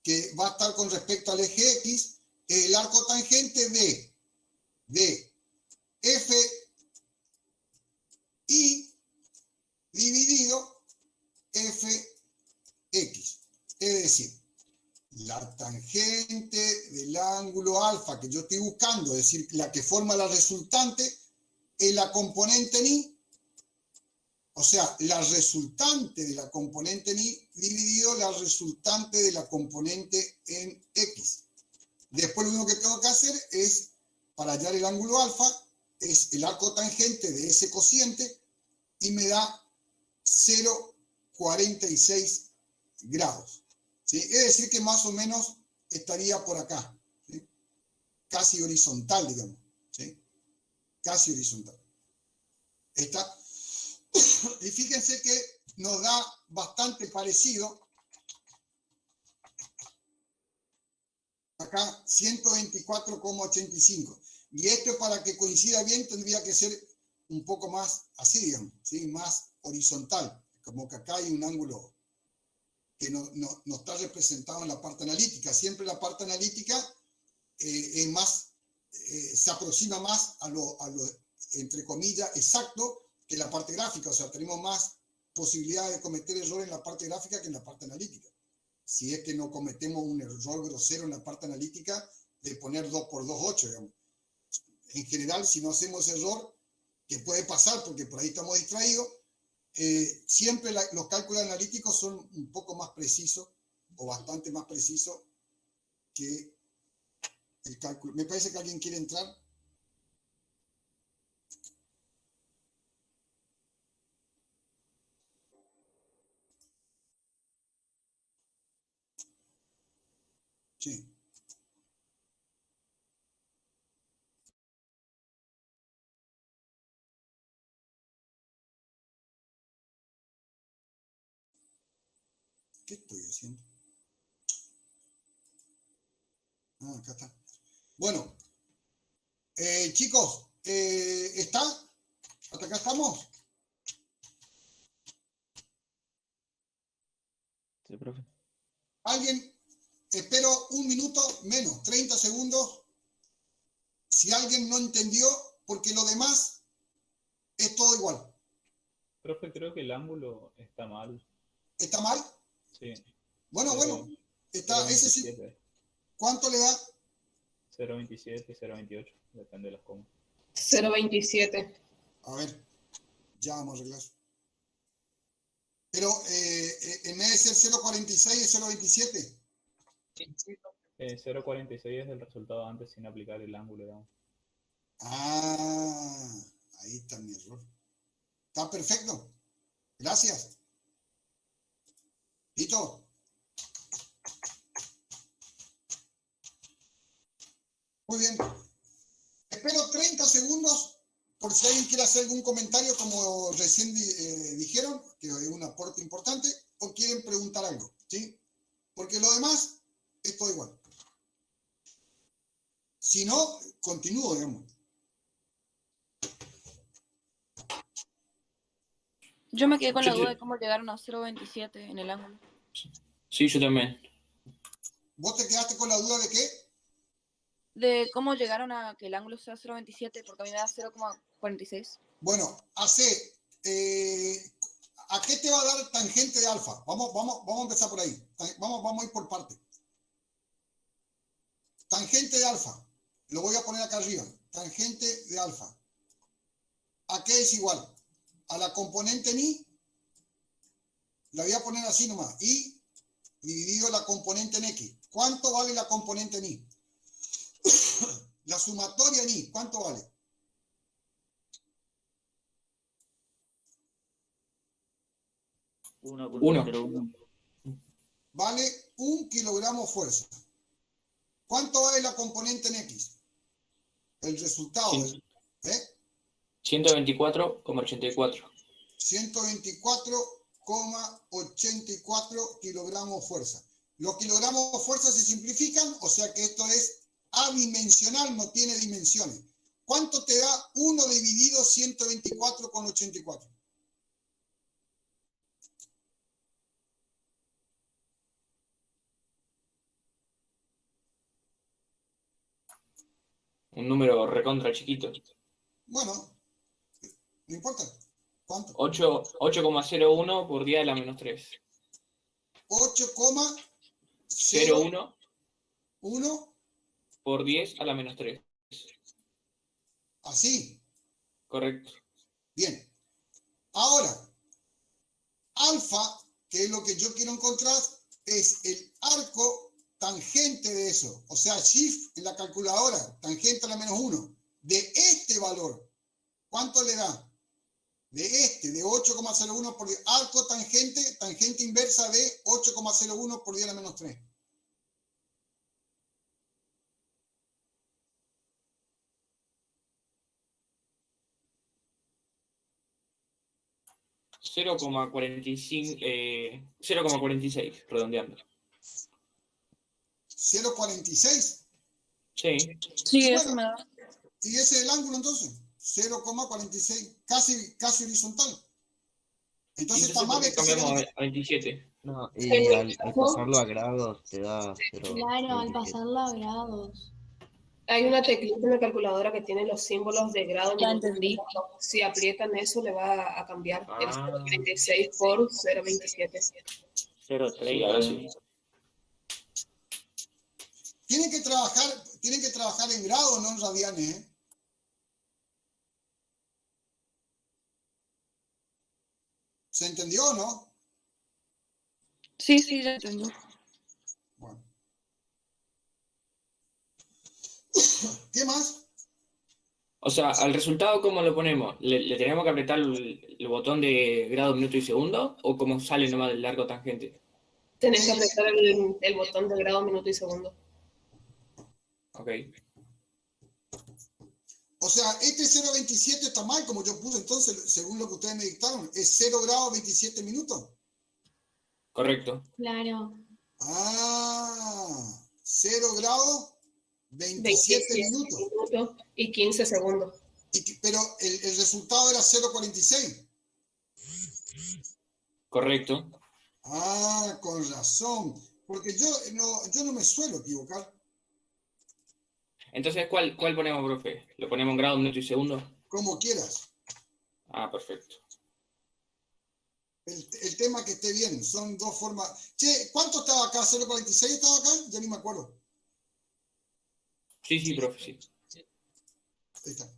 que va a estar con respecto al eje X, es el arco tangente de FI dividido FX. Es decir, la tangente del ángulo alfa que yo estoy buscando, es decir, la que forma la resultante, es la componente en Y. O sea, la resultante de la componente en Y dividido la resultante de la componente en X. Después lo único que tengo que hacer es, para hallar el ángulo alfa, es el arco tangente de ese cociente y me da 0,46 grados. ¿Sí? Es decir, que más o menos estaría por acá, ¿sí? Casi horizontal, digamos, ¿sí? Casi horizontal. Está. Y fíjense que nos da bastante parecido. Acá 124,85. Y esto, para que coincida bien, tendría que ser un poco más así, digamos, ¿sí? Más horizontal. Como que acá hay un ángulo que no está representado en la parte analítica. Siempre la parte analítica es más, se aproxima más a lo, entre comillas, exacto que la parte gráfica. O sea, tenemos más posibilidad de cometer error en la parte gráfica que en la parte analítica. Si es que no cometemos un error grosero en la parte analítica de poner 2 por 2, 8, digamos. En general, si no hacemos ese error, que puede pasar porque por ahí estamos distraídos, siempre los cálculos analíticos son un poco más precisos o bastante más precisos que el cálculo. Me parece que alguien quiere entrar. Sí. ¿Qué estoy haciendo? Ah, acá está. Bueno, chicos, ¿está? ¿Hasta acá estamos? Sí, profe. ¿Alguien? Espero un minuto menos, 30 segundos. Si alguien no entendió, porque lo demás es todo igual. Profe, creo que el ángulo está mal. ¿Está mal? Sí. Bueno, bueno. Está, ese sí. 0.27. ¿Cuánto le da? 0.27, 0.28, depende de las comas. 0.27. A ver, ya vamos a arreglar. Pero en vez de ser 0.46 es 0.27. 0.46 es el resultado antes sin aplicar el ángulo de ángulo. Ah, ahí está mi error. Está perfecto. Gracias. ¿Listo? Muy bien. Espero 30 segundos por si alguien quiere hacer algún comentario, como recién dijeron, que es un aporte importante, o quieren preguntar algo, ¿sí? Porque lo demás es todo igual. Si no, continúo, digamos. Yo me quedé con la duda de cómo llegaron a 0.27 en el ángulo. Sí, yo también. ¿Vos te quedaste con la duda de qué? De cómo llegaron a que el ángulo sea 0.27, porque a mí me da 0.46. Bueno, ¿a qué te va a dar tangente de alfa? Vamos a empezar por ahí. Vamos a ir por parte. Tangente de alfa. Lo voy a poner acá arriba. Tangente de alfa. ¿A qué es igual? A la componente ni. La voy a poner así nomás. Y dividido la componente en x. ¿Cuánto vale la componente ni? La sumatoria ni. ¿Cuánto vale? Uno. Vale 1 kilogramo fuerza. ¿Cuánto vale la componente en X? El resultado. Sí. 124,84. 124,84 kilogramos fuerza. Los kilogramos fuerza se simplifican, o sea que esto es adimensional, no tiene dimensiones. ¿Cuánto te da 1 dividido 124,84? Un número recontra chiquito. Bueno, no importa. ¿Cuánto? 8,01 por 10 a la menos 3. 8,01 por 10 a la menos 3. Así. Correcto. Bien. Ahora, alfa, que es lo que yo quiero encontrar, es el arco tangente de eso. O sea, shift en la calculadora, tangente a la menos 1. De este valor, ¿cuánto le da? De 8,01 por 10. Arco tangente inversa de 8,01 por 10 a la menos 3. $0,46, redondeando. 0,46. Sí. Sí, Bueno, eso me da. ¿y ese es el ángulo entonces? 0,46, casi horizontal. Entonces está mal. Cambiamos a 27. No, y al pasarlo a grados te da 0. Claro, al pasarlo a grados. Hay una teclita en la calculadora que tiene los símbolos de grado. Ya entendí. Si aprietan eso, le va a cambiar el Ah. 0.46 por 0.27. 0,3. Sí, ahora sí. Tienen que trabajar en grados, no en radianes, ¿eh? ¿Se entendió o no? Sí, ya entendí. Bueno. ¿Qué más? O sea, al resultado, ¿cómo lo ponemos? ¿Le tenemos que apretar el botón de grado, minuto y segundo? ¿O cómo sale nomás del largo tangente? Tenés que apretar el botón de grado, minuto y segundo. Ok. O sea, este 0,27 está mal, como yo puse entonces, según lo que ustedes me dictaron. Es 0 grados 27 minutos. Correcto. Claro. Ah, 0 grados 27 minutos. minutos y 15 segundos. Pero el resultado era 0,46. Correcto. Ah, con razón. Porque yo no me suelo equivocar. Entonces, ¿cuál ponemos, profe? ¿Lo ponemos en grado, minuto y segundo? Como quieras. Ah, perfecto. El tema que esté bien. Son dos formas. Che, ¿cuánto estaba acá? ¿0,46 estaba acá? Ya ni me acuerdo. Sí, profe, sí. Ahí está.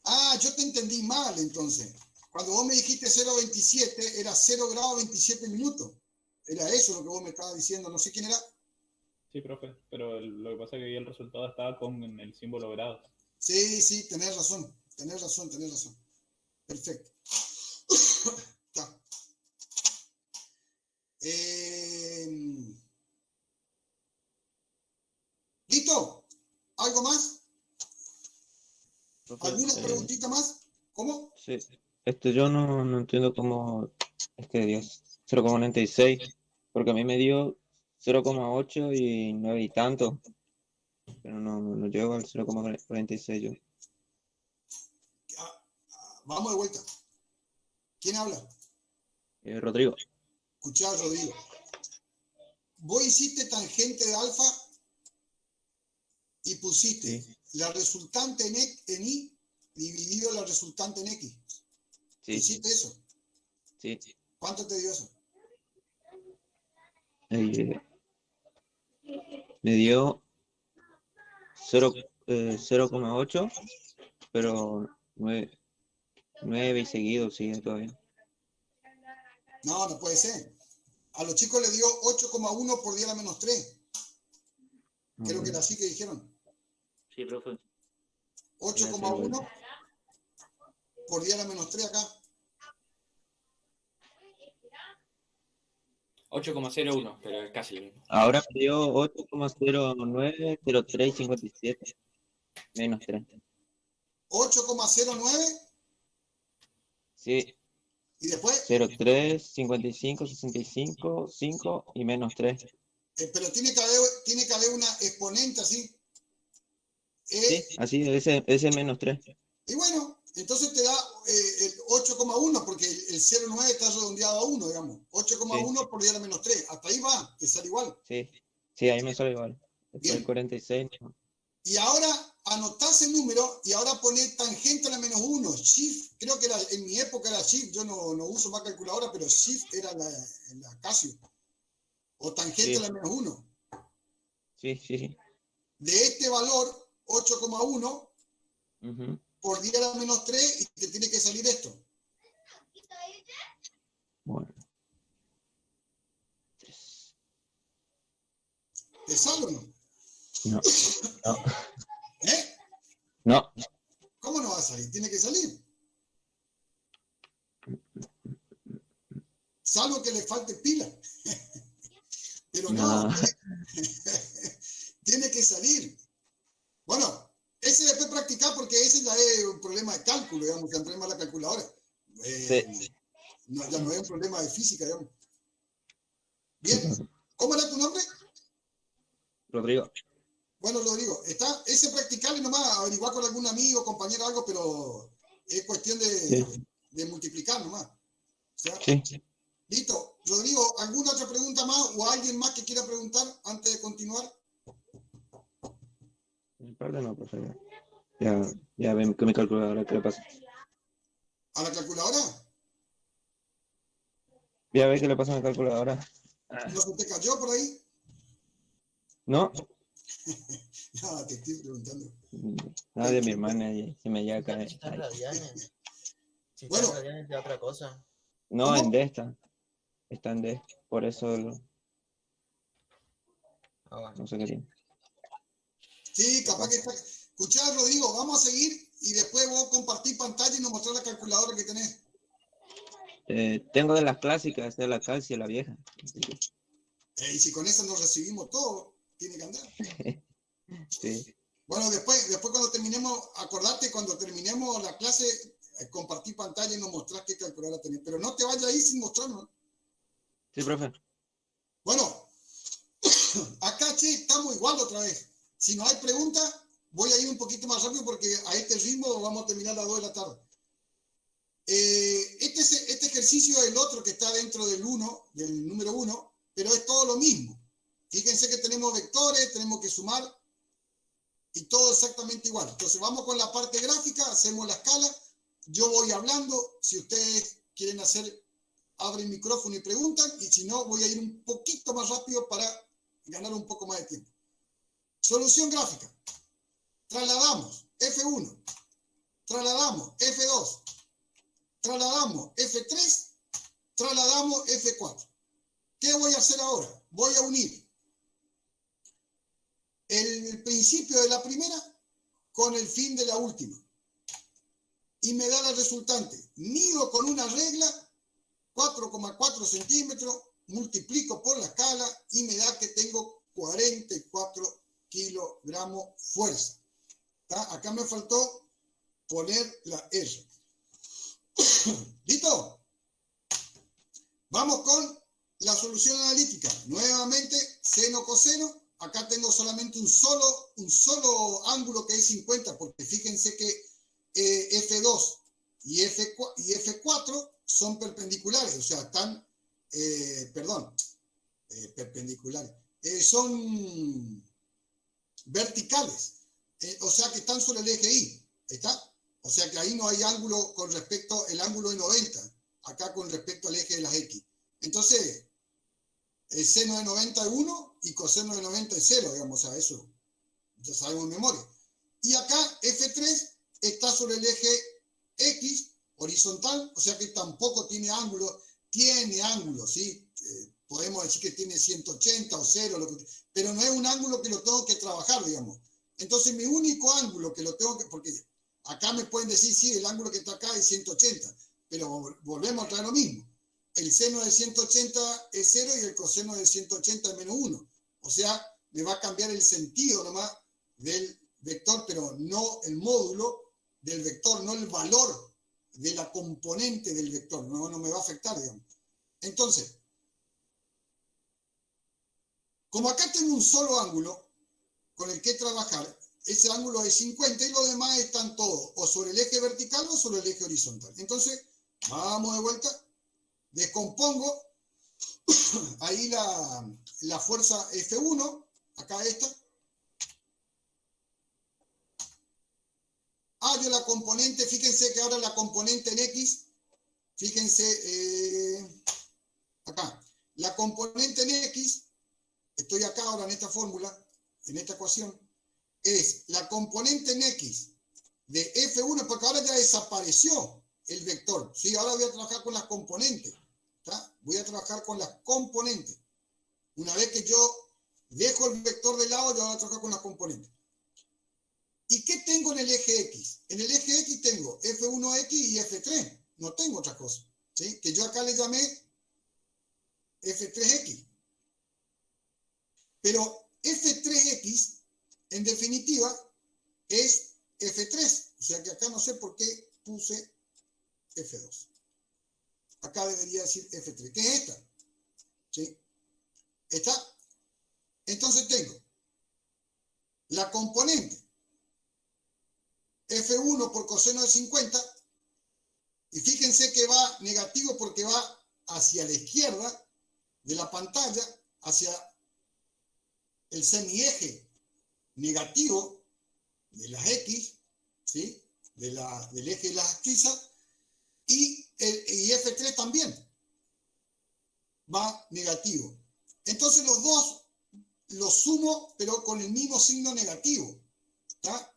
Ah, yo te entendí mal entonces. Cuando vos me dijiste 0,27, era 0 grados 27 minutos. Era eso lo que vos me estabas diciendo. No sé quién era. Sí, profe, pero lo que pasa es que ahí el resultado estaba con el símbolo grado. Sí, tenés razón. Perfecto. Está. ¿Listo? ¿Algo más? Profe, ¿Alguna preguntita más? ¿Cómo? sí. Yo no entiendo cómo es que dio 0,96, porque a mí me dio 0,8 y 9 y tanto, pero no llego al 0,46 yo. Vamos de vuelta. ¿Quién habla? Rodrigo. Escuchá, Rodrigo. Vos hiciste tangente de alfa y pusiste Sí. la resultante en Y dividido la resultante en X. Sí. ¿Hiciste eso? Sí. ¿Cuánto te dio eso? Me dio 0,8, pero 9 y seguido sigue todavía. No puede ser. A los chicos les dio 8,1 por 10 a la menos 3. Creo que era así que dijeron. Sí, profe. 8,1 por 10 a la menos 3 acá. 8,01, pero es casi lo mismo. Ahora me dio 8,090357 menos 3. 8,09 Sí. y después. 03, 55, 65, 5 y menos 3. Pero tiene que haber una exponente así. Sí, así es el menos 3. Y bueno, entonces te da el 8,1 porque el 0,9 está redondeado a 1, digamos. 8,1 Sí. por 10 a la menos 3. Hasta ahí va, te sale igual. Sí, ahí me sale igual. Después Bien. el 46. No. Y ahora anotás el número y ahora ponés tangente a la menos 1. Shift, creo que era, en mi época era Shift, yo no uso más calculadora, pero Shift era la Casio. O tangente a la menos 1. Sí. De este valor, 8,1 Uh-huh. por 10 a la menos 3 y te tiene que salir esto. Bueno. ¿Te sale o no? No. ¿Eh? No. ¿Cómo no va a salir? Tiene que salir. Salvo que le falte pila. Pero no. Tiene que salir. Bueno, ese después practicar porque ese ya es un problema de cálculo, digamos, que problema de la calculadora. Sí. Ya no es un problema de física, digamos. Bien. ¿Cómo era tu nombre? Rodrigo. Bueno, Rodrigo, ese practicarle nomás, averiguar con algún amigo, compañero, algo, pero es cuestión de multiplicar nomás. O sea, Sí. Listo. Rodrigo, ¿alguna otra pregunta más o alguien más que quiera preguntar antes de continuar? No, profe. Ya ven que mi calculadora, ¿qué le pasa? ¿A la calculadora? Ya ve qué le pasa a mi calculadora. ¿No se te cayó por ahí? No. No, te estoy preguntando. Nadie, mi hermana, se me llega a caer. Si estás radianes. Si Bueno. estás radianes de otra cosa. No, ¿Cómo? en D está en D. Por eso no sé qué tiene. Sí, capaz que está. Escuchá, Rodrigo, vamos a seguir y después vos compartís pantalla y nos mostrás la calculadora que tenés. Tengo de las clásicas, de la calcia, la vieja. Y si con esa nos recibimos todo, tiene que andar. Sí. Bueno, después cuando terminemos, acordate, cuando terminemos la clase, compartir pantalla y nos mostrás qué calculadora tenés. Pero no te vayas ahí sin mostrarnos. Sí, profe. Bueno, acá, che, estamos igual otra vez. Si no hay preguntas, voy a ir un poquito más rápido porque a este ritmo vamos a terminar a las 2 de la tarde. Este ejercicio es el otro que está dentro del número 1, pero es todo lo mismo. Fíjense que tenemos vectores, tenemos que sumar y todo exactamente igual. Entonces vamos con la parte gráfica, hacemos la escala, yo voy hablando, si ustedes quieren hacer, abren el micrófono y preguntan, y si no, voy a ir un poquito más rápido para ganar un poco más de tiempo. Solución gráfica. Trasladamos F1, trasladamos F2, trasladamos F3, trasladamos F4. ¿Qué voy a hacer ahora? Voy a unir el principio de la primera con el fin de la última. Y me da la resultante. Mido con una regla 4,4 centímetros, multiplico por la escala y me da que tengo 44 kilogramos fuerza. ¿Está? Acá me faltó poner la R. ¿Listo? Vamos con la solución analítica. Nuevamente, seno, coseno. Acá tengo solamente un solo ángulo que es 50, porque fíjense que F2 y F4 son perpendiculares, o sea, están, perpendiculares, son verticales, o sea que están sobre el eje Y, ¿está? O sea que ahí no hay ángulo con respecto, el ángulo de 90, acá con respecto al eje de las X. Entonces, el seno de 90 es 1 y coseno de 90 es 0, digamos, o sea, eso ya sabemos en memoria. Y acá F3 está sobre el eje X, horizontal, o sea que tampoco tiene ángulo, ¿sí? Podemos decir que tiene 180 o 0, pero no es un ángulo que lo tengo que trabajar, digamos. Entonces mi único ángulo que lo tengo que, porque acá me pueden decir, sí, el ángulo que está acá es 180, pero volvemos a traer lo mismo. El seno de 180 es 0 y el coseno de 180 es menos 1. O sea, me va a cambiar el sentido nomás del vector, pero no el módulo del vector, no el valor de la componente del vector. No me va a afectar, digamos. Entonces, como acá tengo un solo ángulo con el que trabajar, ese ángulo es 50 y los demás están todos o sobre el eje vertical o sobre el eje horizontal. Entonces, vamos de vuelta. Descompongo ahí la fuerza F1, acá esta. Hallo la componente, fíjense que ahora la componente en X, fíjense acá, la componente en X, estoy acá ahora en esta fórmula, en esta ecuación, es la componente en X de F1, porque ahora ya desapareció el vector, ¿sí? Ahora voy a trabajar con las componentes, ¿tá? Voy a trabajar con las componentes. Una vez que yo dejo el vector de lado, yo voy a trabajar con las componentes. ¿Y qué tengo en el eje X? En el eje X tengo F1X y F3, no tengo otra cosa, ¿sí? Que yo acá le llamé F3X. Pero F3X, en definitiva, es F3, o sea que acá no sé por qué puse F2. Acá debería decir F3, que es esta, ¿sí? ¿Está? Entonces tengo la componente F1 por coseno de 50, y fíjense que va negativo porque va hacia la izquierda de la pantalla, hacia el semieje negativo de las X, ¿sí? Del eje de las abscisas, y F3 también va negativo. Entonces los dos los sumo, pero con el mismo signo negativo, ¿está?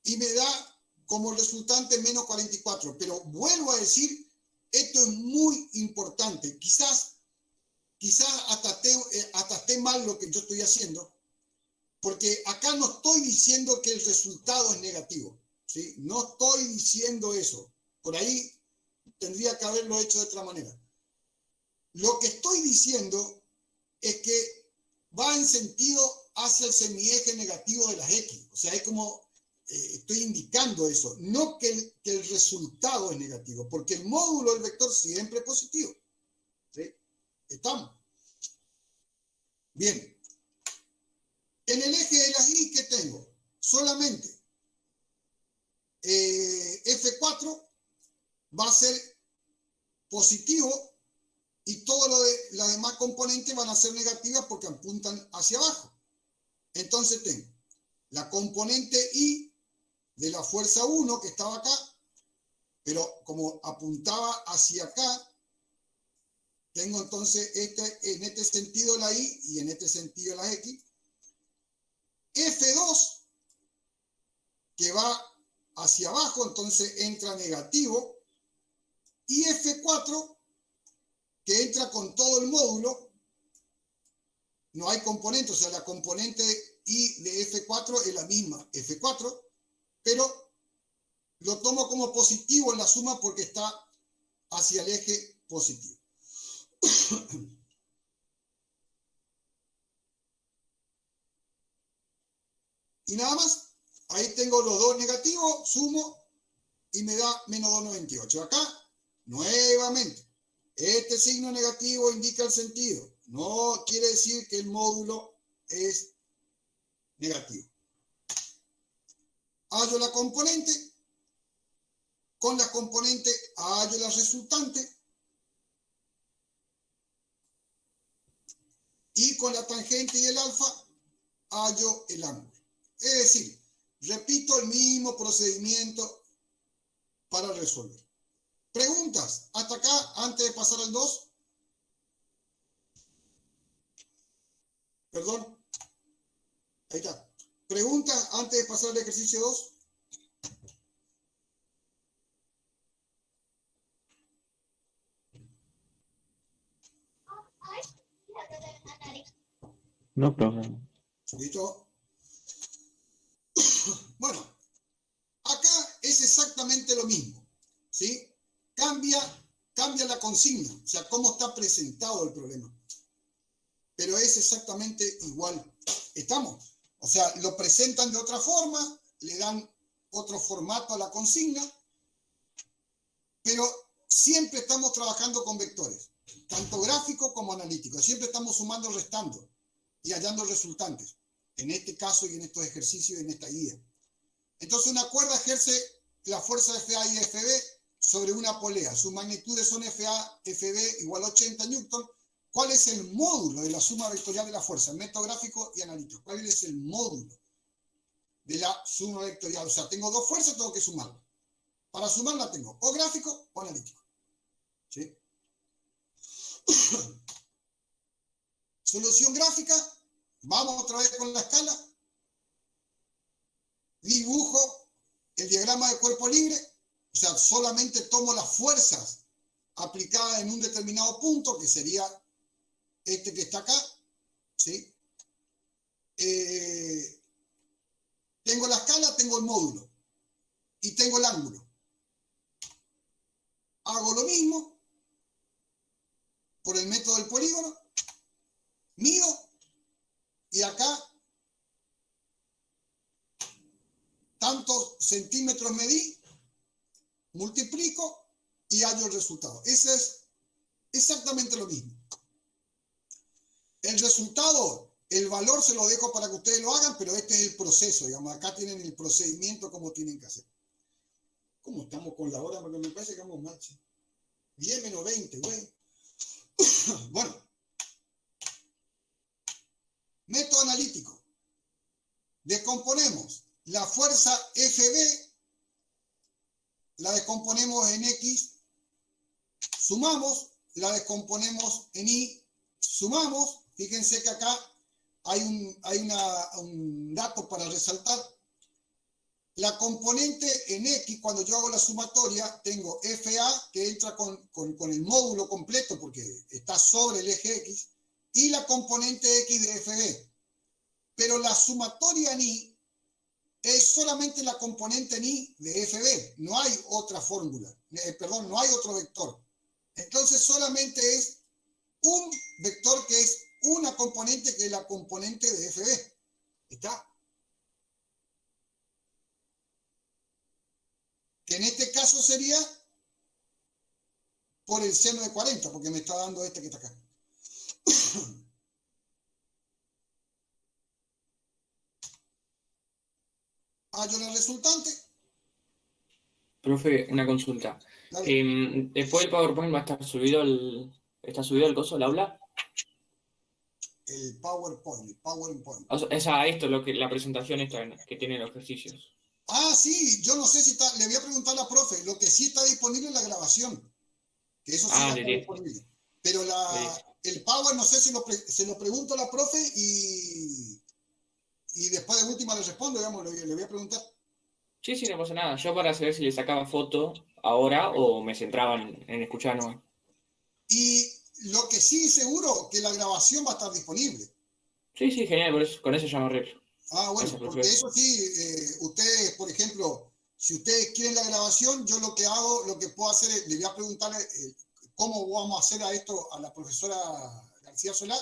Y me da como resultante menos 44. Pero vuelvo a decir, esto es muy importante. Quizás hasta esté mal lo que yo estoy haciendo, porque acá no estoy diciendo que el resultado es negativo, ¿sí? No estoy diciendo eso. Por ahí tendría que haberlo hecho de otra manera. Lo que estoy diciendo es que va en sentido hacia el semieje negativo de las X. O sea, es como, estoy indicando eso. No que el resultado es negativo, porque el módulo del vector siempre es positivo. ¿Sí? ¿Estamos? Bien. En el eje de las Y, ¿qué tengo? Solamente F4 va a ser positivo y todo las demás componentes van a ser negativas porque apuntan hacia abajo. Entonces tengo la componente I de la fuerza 1 que estaba acá, pero como apuntaba hacia acá, tengo entonces en este sentido la I y en este sentido la X. F2, que va hacia abajo, entonces entra negativo. Y F4, que entra con todo el módulo, no hay componente, o sea, la componente I de F4 es la misma, F4, pero lo tomo como positivo en la suma porque está hacia el eje positivo. Y nada más, ahí tengo los dos negativos, sumo y me da menos 2,98. Acá, nuevamente, este signo negativo indica el sentido. No quiere decir que el módulo es negativo. Hallo la componente. Con la componente hallo la resultante. Y con la tangente y el alfa hallo el ángulo. Es decir, repito el mismo procedimiento para resolver. ¿Preguntas hasta acá antes de pasar al 2? Perdón. Ahí está. ¿Preguntas antes de pasar al ejercicio 2? No, profe. ¿Listo? Bueno, acá es exactamente lo mismo, ¿sí? Cambia la consigna, o sea, cómo está presentado el problema. Pero es exactamente igual. ¿Estamos? O sea, lo presentan de otra forma, le dan otro formato a la consigna, pero siempre estamos trabajando con vectores, tanto gráfico como analítico. Siempre estamos sumando, restando y hallando resultantes. En este caso y en estos ejercicios y en esta guía. Entonces una cuerda ejerce la fuerza FA y FB sobre una polea. Sus magnitudes son FA, FB igual a 80 newton. ¿Cuál es el módulo de la suma vectorial de la fuerza? Método gráfico y analítico. ¿Cuál es el módulo de la suma vectorial? O sea, tengo dos fuerzas, tengo que sumarlas. Para sumarla tengo o gráfico o analítico. ¿Sí? Solución gráfica. Vamos otra vez con la escala. Dibujo el diagrama de cuerpo libre. O sea, solamente tomo las fuerzas aplicadas en un determinado punto, que sería este que está acá. ¿Sí? Tengo la escala, tengo el módulo. Y tengo el ángulo. Hago lo mismo por el método del polígono. Mido. Y acá, tantos centímetros medí, multiplico y hallo el resultado. Eso es exactamente lo mismo. El resultado, el valor se lo dejo para que ustedes lo hagan, pero este es el proceso, digamos. Acá tienen el procedimiento, cómo tienen que hacer. ¿Cómo estamos con la hora? Porque me parece que vamos mal. 10 menos 20, güey. Bueno. Método analítico. Descomponemos la fuerza FB, la descomponemos en X, sumamos, la descomponemos en Y, sumamos. Fíjense que acá hay un dato para resaltar. La componente en X, cuando yo hago la sumatoria, tengo FA, que entra con el módulo completo, porque está sobre el eje X, y la componente X de FB. Pero la sumatoria en Y es solamente la componente en Y de FB. No hay otra fórmula. Perdón, no hay otro vector. Entonces solamente es un vector que es una componente, que es la componente de FB. ¿Está? Que en este caso sería por el seno de 40, porque me está dando este que está acá. Hallo la resultante. Profe, una consulta. Después el PowerPoint va a estar subido ¿está subido al coso, al aula? El PowerPoint. O sea, esto, la presentación esta que tiene los ejercicios. Ah, sí, yo no sé si está, le voy a preguntar a la profe, lo que sí está disponible es la grabación, que eso sí va a estar disponible. Pero el Power, no sé si se lo pregunto a la profe y después de última le respondo, digamos, le voy a preguntar. Sí, no pasa nada. Yo para saber si le sacaba foto ahora o me centraba en escuchar, ¿no? Y lo que sí seguro, que la grabación va a estar disponible. Sí, genial, con eso ya me arreglo. Ah, bueno, Gracias, porque eso sí, ustedes, por ejemplo, si ustedes quieren la grabación, yo lo que hago, lo que puedo hacer es, le voy a preguntar cómo vamos a hacer a esto a la profesora García Solá,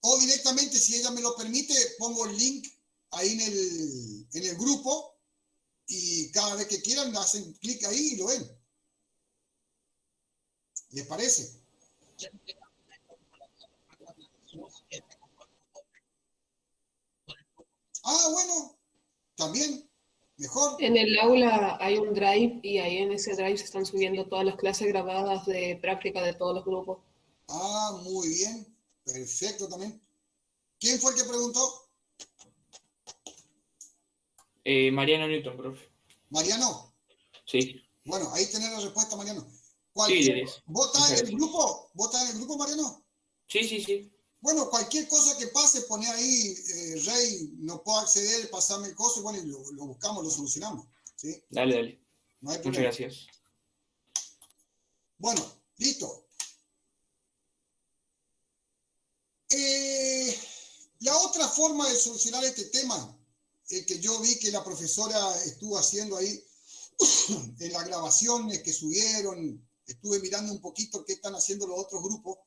o directamente, si ella me lo permite, pongo el link ahí en el grupo y cada vez que quieran hacen clic ahí y lo ven. ¿Les parece? Ah, bueno, también, mejor. En el aula hay un drive y ahí en ese drive se están subiendo todas las clases grabadas de práctica de todos los grupos. Ah, muy bien, perfecto también. ¿Quién fue el que preguntó? Mariano Newton, profe. ¿Mariano? Sí. Bueno, ahí tenés la respuesta, Mariano. Sí, ¿Vos estás en el grupo? ¿Vos estás en el grupo, Mariano? Sí. Bueno, cualquier cosa que pase, poné ahí, Rey, no puedo acceder, pasame el coso, y bueno, y lo buscamos, lo solucionamos. ¿Sí? Dale. No hay problema. Muchas gracias. Bueno, listo. La otra forma de solucionar este tema, que yo vi que la profesora estuvo haciendo ahí en las grabaciones que subieron, estuve mirando un poquito qué están haciendo los otros grupos,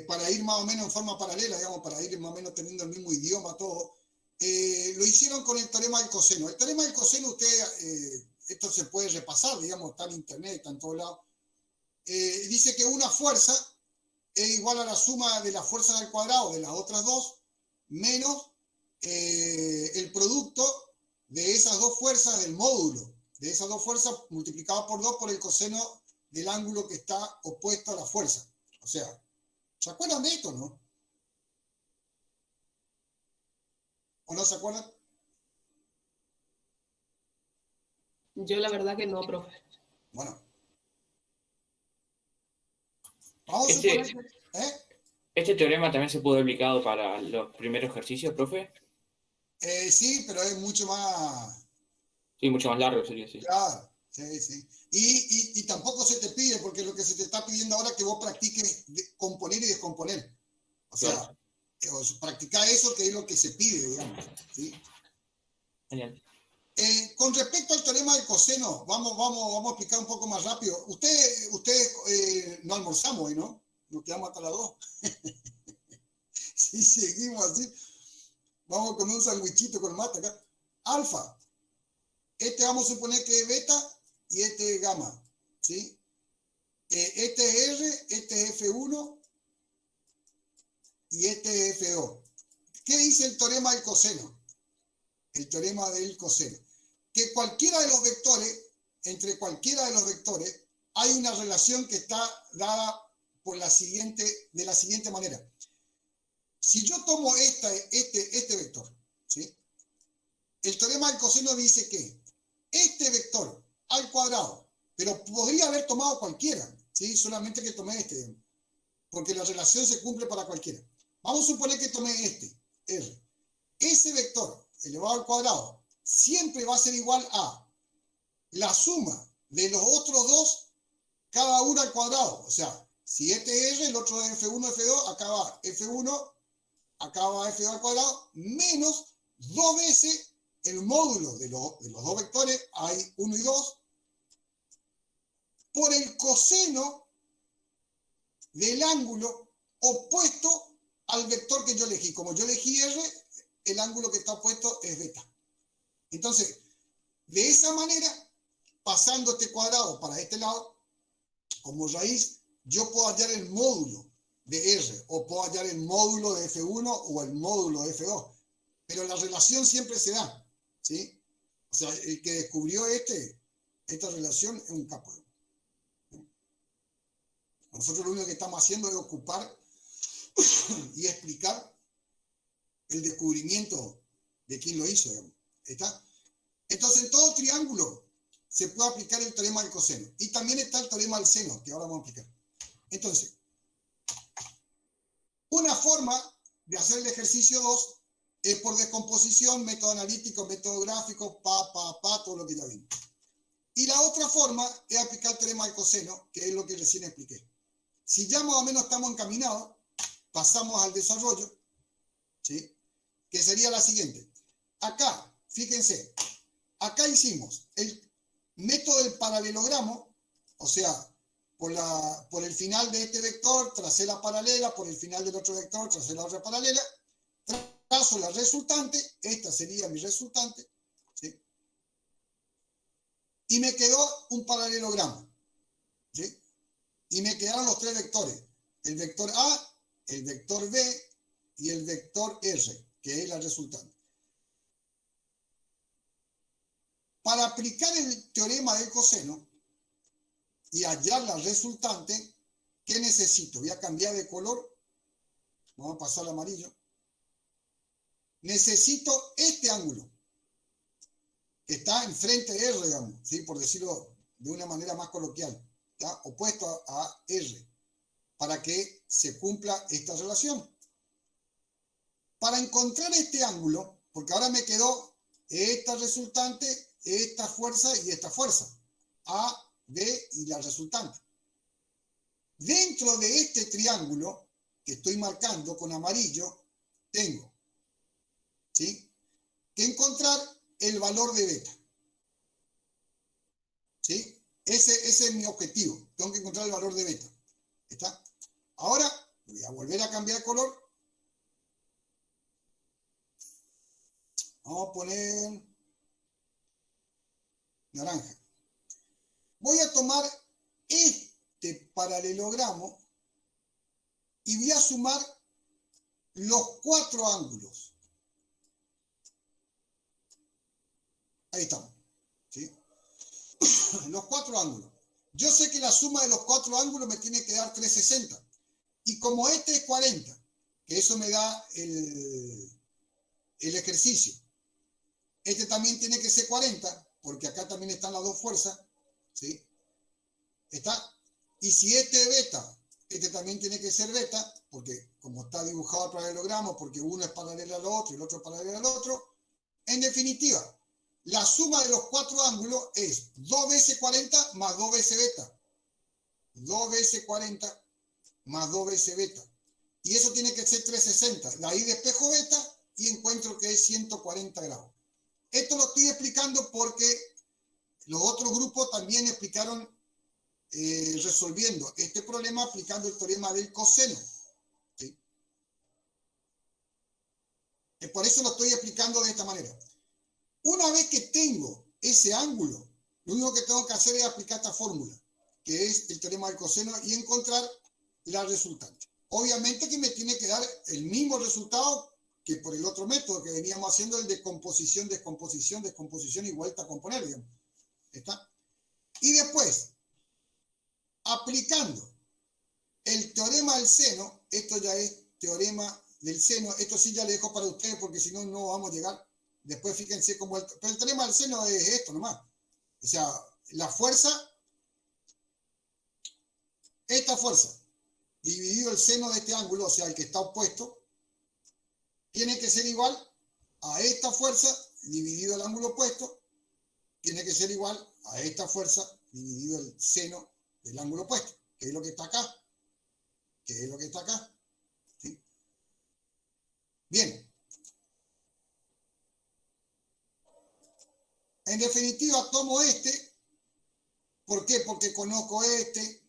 para ir más o menos en forma paralela, digamos, para ir más o menos teniendo el mismo idioma, todo. Lo hicieron con el teorema del coseno. El teorema del coseno, esto se puede repasar, digamos, está en internet, está en todos lados. Dice que una fuerza es igual a la suma de las fuerzas al cuadrado de las otras dos, menos el producto de esas dos fuerzas del módulo, de esas dos fuerzas multiplicado por 2 por el coseno del ángulo que está opuesto a la fuerza. O sea, ¿se acuerdan de esto, no? ¿O no se acuerdan? Yo la verdad que no, profe. Bueno. Vamos a suponer, ¿Este teorema también se pudo haber aplicado para los primeros ejercicios, profe? Sí, pero es mucho más... Sí, mucho más largo sería, sí. Claro, sí. Y tampoco se te pide, porque lo que se te está pidiendo ahora es que vos practiques componer y descomponer. O sea, practicar eso que es lo que se pide, digamos. ¿Sí? Genial. Con respecto al teorema del coseno, vamos a explicar un poco más rápido. Ustedes no almorzamos hoy, ¿no? Nos quedamos hasta las 2. Si seguimos así, vamos con un sandwichito con mate acá. Alfa. Este vamos a suponer que es beta y este es gamma, ¿sí? Este es R, este es F1 y este es F2. ¿Qué dice el teorema del coseno? El teorema del coseno. Que cualquiera de los vectores, entre cualquiera de los vectores, hay una relación que está dada de la siguiente manera. Si yo tomo este vector, ¿sí? El teorema del coseno dice que este vector al cuadrado, pero podría haber tomado cualquiera, ¿sí? Solamente que tomé este, porque la relación se cumple para cualquiera. Vamos a suponer que tomé este, R. Ese vector elevado al cuadrado siempre va a ser igual a la suma de los otros dos, cada uno al cuadrado. O sea, si este es R, el otro es F1, F2, acá va F1, acá va F2 al cuadrado, menos 2 veces el módulo de los dos vectores, hay 1 y 2, por el coseno del ángulo opuesto al vector que yo elegí. Como yo elegí R, el ángulo que está opuesto es beta. Entonces, de esa manera, pasando este cuadrado para este lado, como raíz, yo puedo hallar el módulo de R, o puedo hallar el módulo de F1 o el módulo de F2. Pero la relación siempre se da, ¿sí? O sea, el que descubrió esta relación es un capo. Nosotros lo único que estamos haciendo es ocupar y explicar el descubrimiento de quién lo hizo, digamos. ¿Está? Entonces, en todo triángulo se puede aplicar el teorema del coseno. Y también está el teorema del seno, que ahora vamos a aplicar. Entonces, una forma de hacer el ejercicio 2 es por descomposición, método analítico, método gráfico, todo lo que ya vimos. Y la otra forma es aplicar el teorema del coseno, que es lo que recién expliqué. Si ya más o menos estamos encaminados, pasamos al desarrollo, ¿sí? Que sería la siguiente. Acá, fíjense, acá hicimos el método del paralelogramo, o sea, por el final de este vector tracé la paralela, por el final del otro vector tracé la otra paralela, trazo la resultante, esta sería mi resultante, ¿sí? Y me quedó un paralelogramo, ¿sí? Y me quedaron los tres vectores, el vector A, el vector B y el vector R, que es la resultante. Para aplicar el teorema del coseno y hallar la resultante, ¿qué necesito? Voy a cambiar de color, vamos a pasar al amarillo. Necesito este ángulo, que está enfrente de R, digamos, ¿sí? Por decirlo de una manera más coloquial, ¿está? Opuesto a R, para que se cumpla esta relación. Para encontrar este ángulo, porque ahora me quedó esta resultante, esta fuerza y esta fuerza, A, B y la resultante. Dentro de este triángulo que estoy marcando con amarillo, tengo, ¿sí?, que encontrar el valor de beta. ¿Sí? Ese es mi objetivo. Tengo que encontrar el valor de beta. ¿Está? Ahora voy a volver a cambiar de color. Vamos a poner naranja. Voy a tomar este paralelogramo y voy a sumar los 4 ángulos. Ahí estamos, ¿sí? Los 4 ángulos. Yo sé que la suma de los 4 ángulos me tiene que dar 360. Y como este es 40, que eso me da el ejercicio, este también tiene que ser 40, porque acá también están las dos fuerzas, ¿sí? ¿Está? Y si este es beta, este también tiene que ser beta, porque como está dibujado el paralelogramo, porque uno es paralelo al otro y el otro es paralelo al otro, en definitiva, la suma de los 4 ángulos es 2 veces 40 más 2 veces beta. 2 veces 40 más 2 veces beta. Y eso tiene que ser 360. La I de espejo beta y encuentro que es 140 grados. Esto lo estoy explicando porque los otros grupos también explicaron resolviendo este problema aplicando el teorema del coseno. ¿Sí? Por eso lo estoy explicando de esta manera. Una vez que tengo ese ángulo, lo único que tengo que hacer es aplicar esta fórmula, que es el teorema del coseno, y encontrar la resultante. Obviamente que me tiene que dar el mismo resultado que por el otro método que veníamos haciendo, el de composición, descomposición, descomposición y vuelta a componer, digamos. ¿Está? Y después, aplicando el teorema del seno, esto ya es teorema del seno, esto sí ya le dejo para ustedes porque si no, no vamos a llegar. Después fíjense cómo pero el teorema del seno es esto nomás. O sea, la fuerza, esta fuerza, dividido el seno de este ángulo, o sea, el que está opuesto, tiene que ser igual a esta fuerza dividido el ángulo opuesto, tiene que ser igual a esta fuerza dividido el seno del ángulo opuesto, que es lo que está acá, que es lo que está acá. ¿Sí? Bien. En definitiva, tomo este. ¿Por qué? Porque conozco este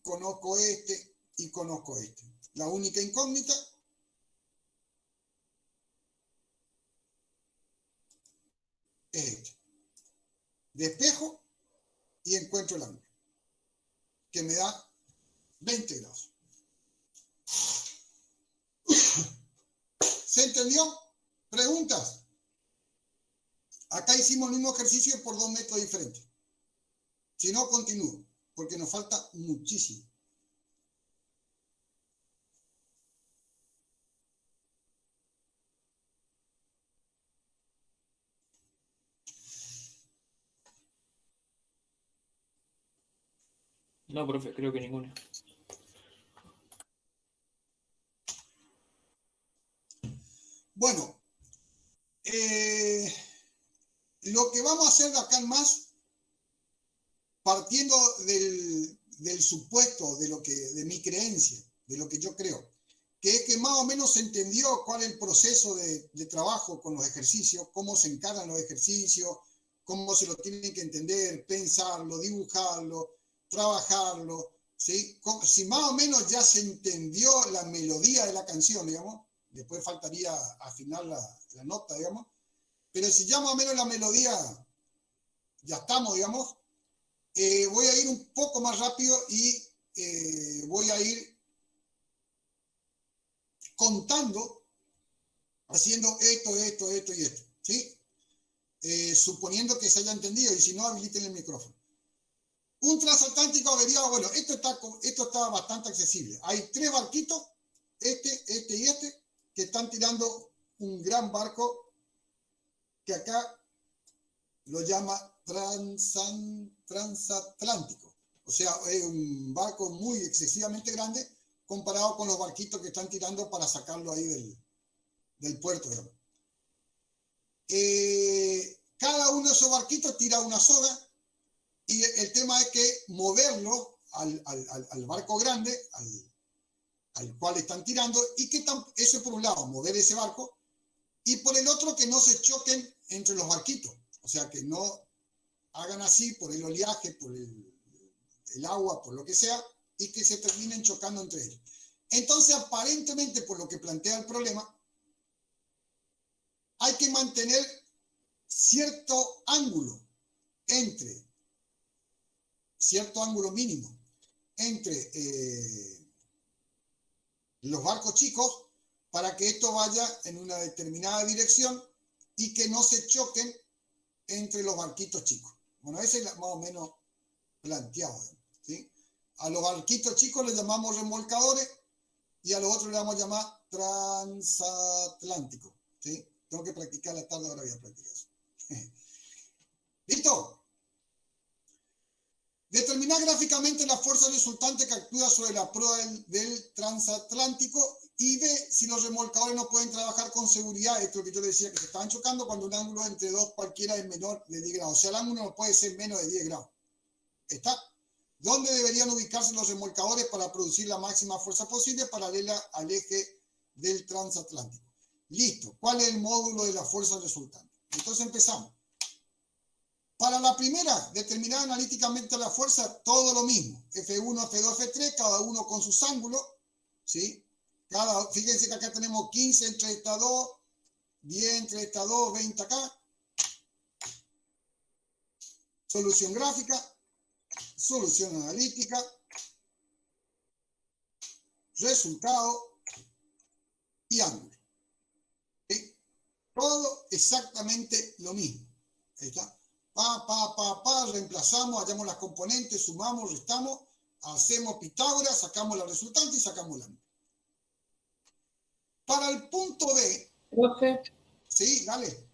y conozco este. La única incógnita es este. Despejo y encuentro el ángulo, que me da 20 grados. ¿Se entendió? ¿Preguntas? Acá hicimos el mismo ejercicio por 2 métodos diferentes. Si no, continúo, porque nos falta muchísimo. No, profe, creo que ninguna. Bueno, lo que vamos a hacer de acá en más, partiendo del supuesto, de mi creencia, de lo que yo creo, que es que más o menos se entendió cuál es el proceso de trabajo con los ejercicios, cómo se encargan los ejercicios, cómo se lo tienen que entender, pensarlo, dibujarlo, trabajarlo, ¿sí? Si más o menos ya se entendió la melodía de la canción, digamos, después faltaría afinar la nota, digamos, pero si ya más o menos la melodía ya estamos, digamos, voy a ir un poco más rápido y voy a ir contando, haciendo esto y esto, ¿sí? Suponiendo que se haya entendido, y si no, habiliten el micrófono. Un transatlántico averiado, bueno, esto está bastante accesible. Hay 3 barquitos, este y este, que están tirando un gran barco que acá lo llama transatlántico. O sea, es un barco muy excesivamente grande comparado con los barquitos que están tirando para sacarlo ahí del puerto, digamos. Cada uno de esos barquitos tira una soga y el tema es que moverlo al barco grande, al cual están tirando, y que eso por un lado, mover ese barco, y por el otro que no se choquen entre los barquitos, o sea, que no hagan así por el oleaje, por el agua, por lo que sea, y que se terminen chocando entre ellos. Entonces, aparentemente, por lo que plantea el problema, hay que mantener cierto ángulo mínimo entre los barcos chicos para que esto vaya en una determinada dirección y que no se choquen entre los barquitos chicos. Bueno, ese es más o menos planteado, ¿sí? A los barquitos chicos les llamamos remolcadores y a los otros les vamos a llamar transatlánticos, ¿sí? Tengo que practicar la tarde, ahora voy a practicar eso. ¿Listo? Determinar gráficamente la fuerza resultante que actúa sobre la proa del transatlántico y ve si los remolcadores no pueden trabajar con seguridad. Esto es lo que yo le decía, que se estaban chocando cuando un ángulo entre dos cualquiera es menor de 10 grados. O sea, el ángulo no puede ser menos de 10 grados. ¿Está? ¿Dónde deberían ubicarse los remolcadores para producir la máxima fuerza posible paralela al eje del transatlántico? Listo. ¿Cuál es el módulo de la fuerza resultante? Entonces empezamos. Para la primera, determinar analíticamente la fuerza, todo lo mismo. F1, F2, F3, cada uno con sus ángulos, ¿sí? Fíjense que acá tenemos 15 entre estas dos, 10 entre estas dos, 20 acá. Solución gráfica, solución analítica, resultado y ángulo. ¿Sí? Todo exactamente lo mismo. Ahí está. Reemplazamos, hallamos las componentes, sumamos, restamos, hacemos Pitágoras, sacamos la resultante y sacamos la ángulo. Para el punto B... Profe, Sí, dale.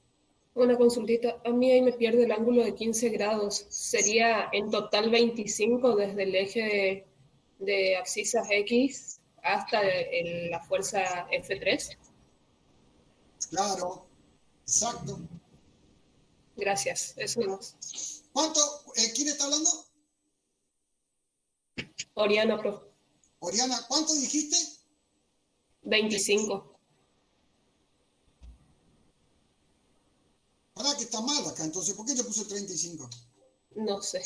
una consultita. A mí ahí me pierde el ángulo de 15 grados. ¿Sería en total 25 desde el eje de abscisas X hasta la fuerza F3? Claro, exacto. Gracias, eso nomás. ¿Cuánto? ¿Quién está hablando? Oriana, profe. Oriana, ¿cuánto dijiste? 25. Pará, que está mal acá, entonces, ¿por qué te puse 35? No sé.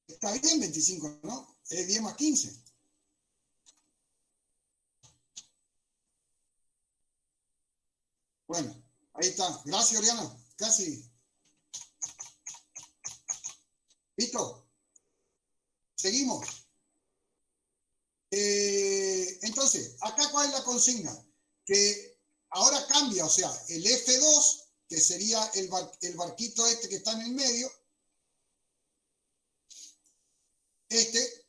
Está bien 25, ¿no? Es 10 más 15. Bueno, ahí está. Gracias, Oriana. Casi. ¿Listo? Seguimos. Entonces, acá ¿cuál es la consigna? Que ahora cambia, o sea, el F2, que sería el barquito este que está en el medio, este,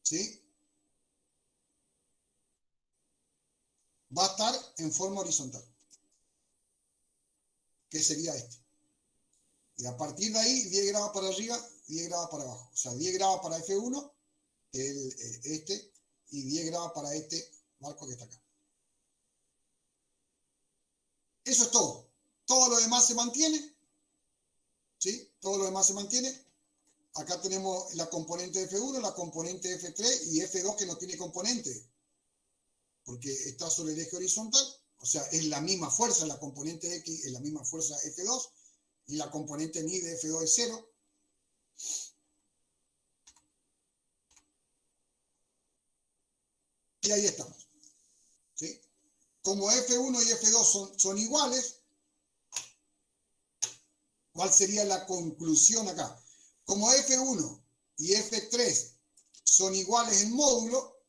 ¿sí? Va a estar en forma horizontal, que sería este. Y a partir de ahí, 10 grados para arriba, 10 grados para abajo. O sea, 10 grados para F1, este, y 10 grados para este barco que está acá. Eso es todo. Todo lo demás se mantiene, ¿sí? Todo lo demás se mantiene. Acá tenemos la componente F1, la componente F3 y F2 que no tiene componente, porque está sobre el eje horizontal. O sea, es la misma fuerza, la componente X es la misma fuerza F2 y la componente ni de F2 es 0. Y ahí estamos, ¿sí? Como F1 y F2 son iguales, ¿cuál sería la conclusión acá? Como F1 y F3 son iguales en módulo,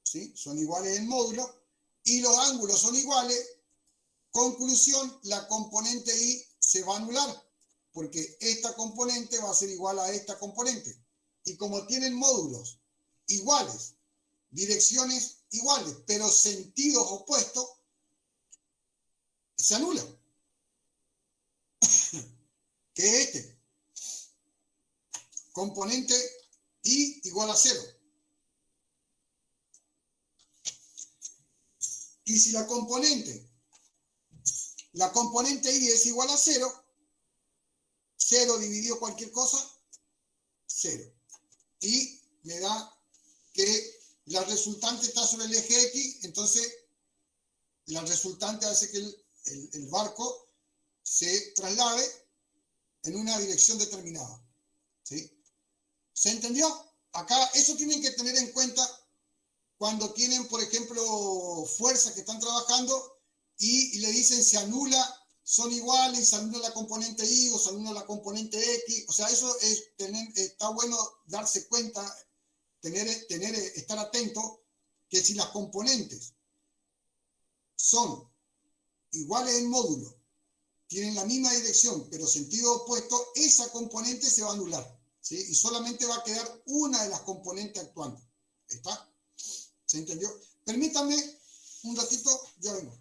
¿sí? Son iguales en módulo, y los ángulos son iguales, conclusión, la componente I se va a anular, porque esta componente va a ser igual a esta componente. Y como tienen módulos iguales, direcciones iguales, pero sentidos opuestos, se anulan. ¿Qué es este? Componente I igual a 0. Y si la componente I es igual a 0, 0 dividido cualquier cosa, 0. Y me da que la resultante está sobre el eje X, entonces la resultante hace que el barco se traslade en una dirección determinada, ¿sí? ¿Se entendió? Acá eso tienen que tener en cuenta cuando tienen, por ejemplo, fuerzas que están trabajando y le dicen se anula, son iguales, se anula la componente Y o se anula la componente X. O sea, eso es está bueno darse cuenta, estar atento, que si las componentes son iguales en módulo, tienen la misma dirección, pero sentido opuesto, esa componente se va a anular, ¿sí? Y solamente va a quedar una de las componentes actuando. ¿Está? ¿Se entendió? Permítanme un ratito, ya vengo.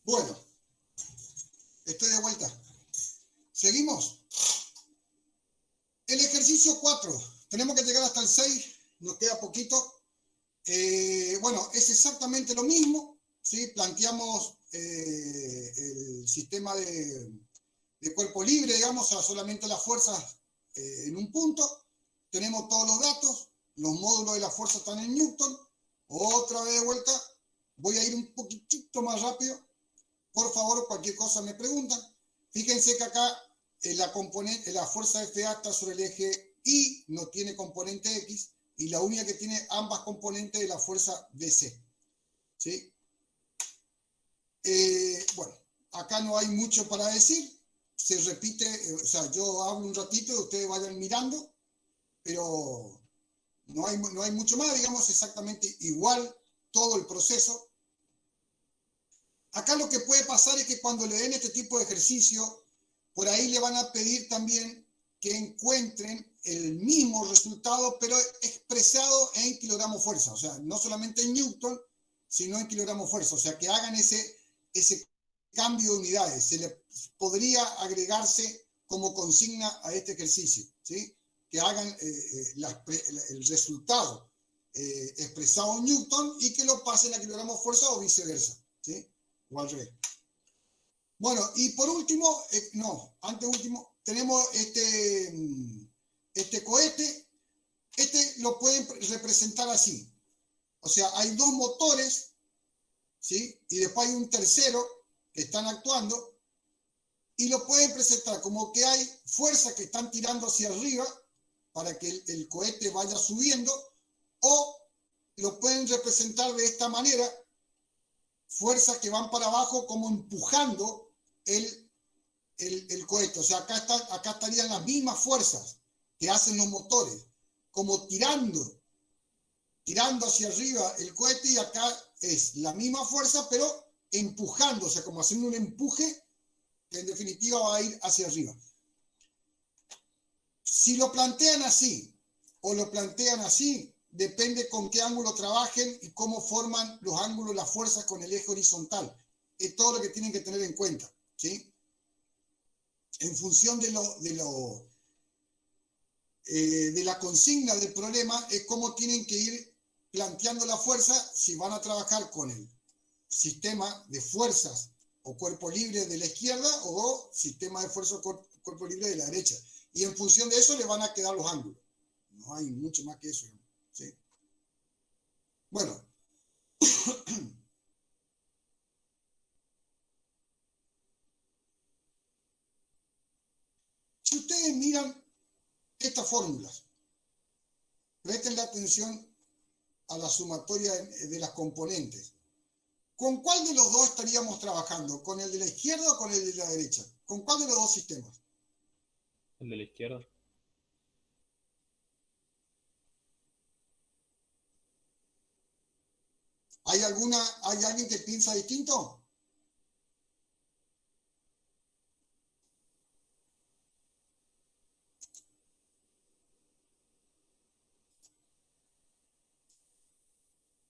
Bueno, estoy de vuelta. ¿Seguimos? El ejercicio 4. Tenemos que llegar hasta el 6. Nos queda poquito. Bueno, es exactamente lo mismo, ¿sí? Planteamos el sistema de cuerpo libre, digamos, o sea, solamente las fuerzas en un punto. Tenemos todos los datos. Los módulos de la fuerza están en Newton. Otra vez de vuelta. Voy a ir un poquitito más rápido. Por favor, cualquier cosa me preguntan. Fíjense que acá la fuerza FA está sobre el eje Y, no tiene componente X, y la única que tiene ambas componentes es la fuerza DC. ¿Sí? Bueno, acá no hay mucho para decir. Se repite, o sea, yo hablo un ratito y ustedes vayan mirando, pero no hay mucho más, digamos, exactamente igual todo el proceso. Acá lo que puede pasar es que cuando le den este tipo de ejercicio, por ahí le van a pedir también que encuentren el mismo resultado, pero expresado en kilogramos fuerza. O sea, no solamente en Newton, sino en kilogramos fuerza. O sea, que hagan ese cambio de unidades. Se le podría agregarse como consigna a este ejercicio, ¿sí? Que hagan el resultado expresado en Newton y que lo pasen a kilogramos fuerza o viceversa, ¿sí? O al revés. Bueno, y por último, anteúltimo, tenemos este cohete. Este lo pueden representar así. O sea, hay dos motores, ¿sí? Y después hay un tercero que están actuando, y lo pueden presentar como que hay fuerzas que están tirando hacia arriba para que el cohete vaya subiendo, o lo pueden representar de esta manera, fuerzas que van para abajo como empujando el cohete. O sea, acá estarían las mismas fuerzas que hacen los motores, como tirando hacia arriba el cohete, y acá es la misma fuerza, pero empujando, o sea, como haciendo un empuje que en definitiva va a ir hacia arriba. Si lo plantean así o lo plantean así, depende con qué ángulo trabajen y cómo forman los ángulos, las fuerzas con el eje horizontal. Es todo lo que tienen que tener en cuenta, ¿sí? En función de la consigna del problema, es cómo tienen que ir planteando la fuerza, si van a trabajar con el sistema de fuerzas o cuerpo libre de la izquierda o sistema de fuerza o cuerpo libre de la derecha. Y en función de eso le van a quedar los ángulos. No hay mucho más que eso, ¿sí? Bueno. Si ustedes miran estas fórmulas, presten la atención a la sumatoria de las componentes. ¿Con cuál de los dos estaríamos trabajando? ¿Con el de la izquierda o con el de la derecha? ¿Con cuál de los dos sistemas? El de la izquierda. ¿Hay alguien que piensa distinto?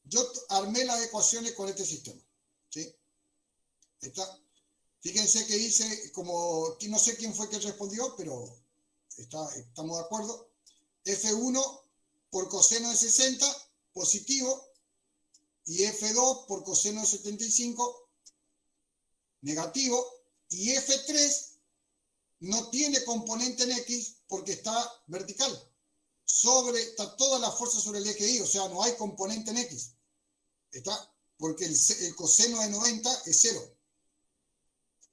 Yo armé las ecuaciones con este sistema, ¿sí? Fíjense que hice, como no sé quién fue que respondió, pero estamos de acuerdo. F1 por coseno de 60, positivo, y F2 por coseno de 75, negativo, y F3 no tiene componente en X porque está vertical. Está toda la fuerza sobre el eje Y, o sea, no hay componente en X. Porque el coseno de 90 es 0.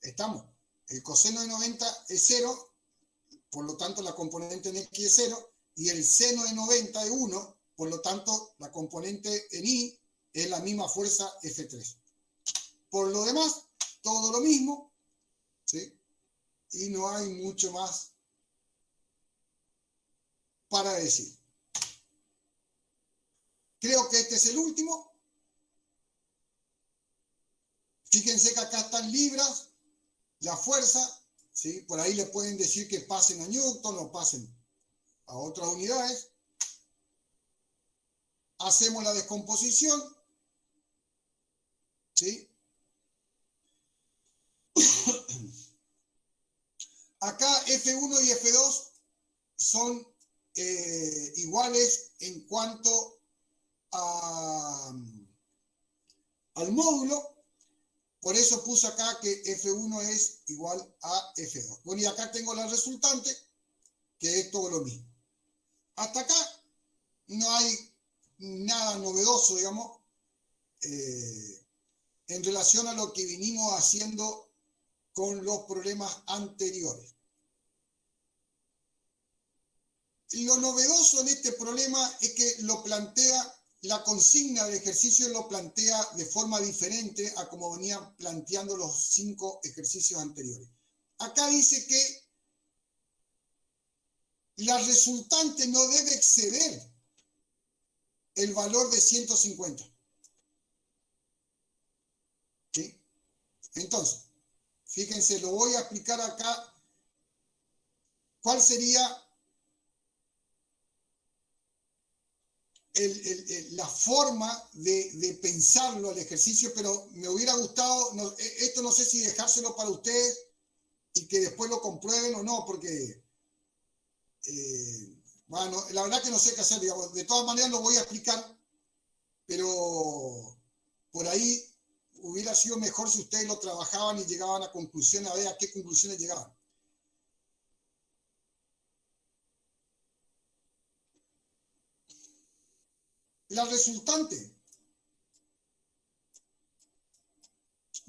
Estamos. El coseno de 90 es 0, por lo tanto la componente en X es 0, y el seno de 90 es 1, por lo tanto la componente en Y es la misma fuerza F3. Por lo demás, todo lo mismo, ¿sí? Y no hay mucho más para decir. Creo que este es el último. Fíjense que acá están libras, la fuerza, ¿sí? Por ahí le pueden decir que pasen a Newton o pasen a otras unidades. Hacemos la descomposición, ¿sí? Acá F1 y F2 son iguales en cuanto al módulo. Por eso puse acá que F1 es igual a F2. Bueno, y acá tengo la resultante, que es todo lo mismo. Hasta acá no hay nada novedoso, digamos, en relación a lo que vinimos haciendo con los problemas anteriores. Lo novedoso en este problema es que lo plantea, la consigna del ejercicio lo plantea de forma diferente a como venían planteando los 5 ejercicios anteriores. Acá dice que la resultante no debe exceder el valor de 150. ¿Sí? Entonces, fíjense, lo voy a explicar acá cuál sería la forma de pensarlo al ejercicio, pero me hubiera gustado, esto no sé si dejárselo para ustedes y que después lo comprueben o no, porque bueno, la verdad que no sé qué hacer, digamos. De todas maneras lo voy a explicar, pero por ahí hubiera sido mejor si ustedes lo trabajaban y llegaban a conclusiones, a ver a qué conclusiones llegaban. La resultante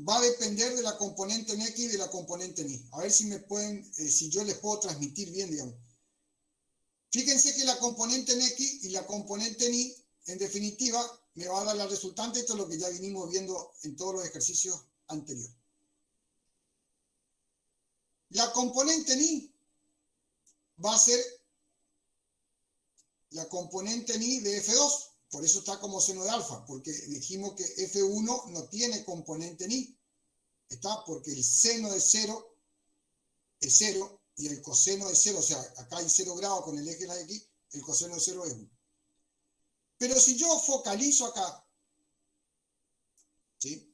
va a depender de la componente en X y de la componente en Y. A ver si me pueden, si yo les puedo transmitir bien, digamos. Fíjense que la componente en X y la componente en Y, en definitiva, me va a dar la resultante. Esto es lo que ya vinimos viendo en todos los ejercicios anteriores. La componente en Y va a ser la componente en Y de F2. Por eso está como seno de alfa, porque dijimos que F1 no tiene componente en Y. Está porque el seno de 0 es 0 y el coseno de 0, o sea, acá hay 0 grados con el eje de la X, el coseno de 0 es 1. Pero si yo focalizo acá, ¿sí?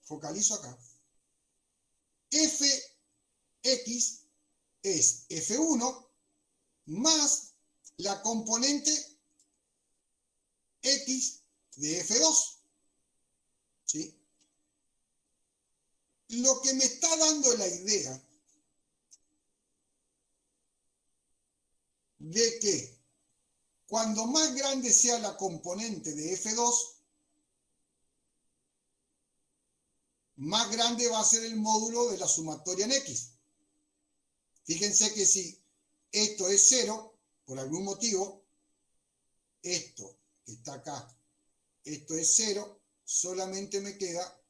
Focalizo acá, Fx es F1 más la componente X de F2, ¿sí? Lo que me está dando la idea de que cuando más grande sea la componente de F2, más grande va a ser el módulo de la sumatoria en X. Fíjense que si esto es 0, por algún motivo, esto que está acá, esto es 0, solamente me queda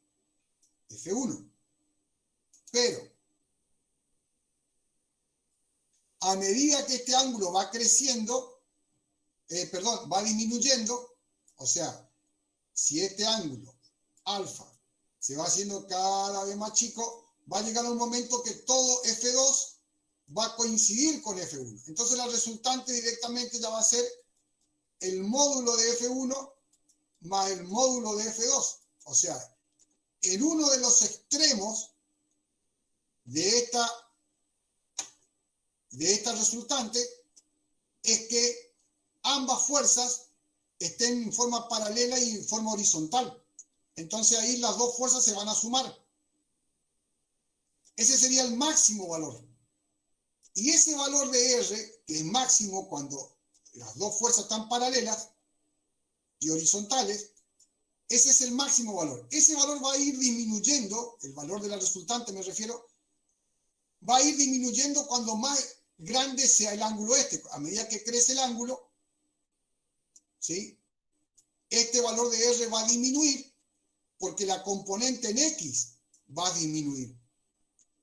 F1. Pero, a medida que este ángulo va creciendo, va disminuyendo, o sea, si este ángulo, alfa, se va haciendo cada vez más chico, va a llegar un momento que todo F2 va a coincidir con F1. Entonces la resultante directamente ya va a ser el módulo de F1 más el módulo de F2. O sea, en uno de los extremos de esta resultante es que ambas fuerzas estén en forma paralela y en forma horizontal. Entonces ahí las dos fuerzas se van a sumar. Ese sería el máximo valor. Y ese valor de R, que es máximo cuando las dos fuerzas están paralelas y horizontales, ese es el máximo valor. Ese valor va a ir disminuyendo, el valor de la resultante me refiero, va a ir disminuyendo cuando más grande sea el ángulo este. A medida que crece el ángulo, ¿sí? Este valor de R va a disminuir porque la componente en X va a disminuir.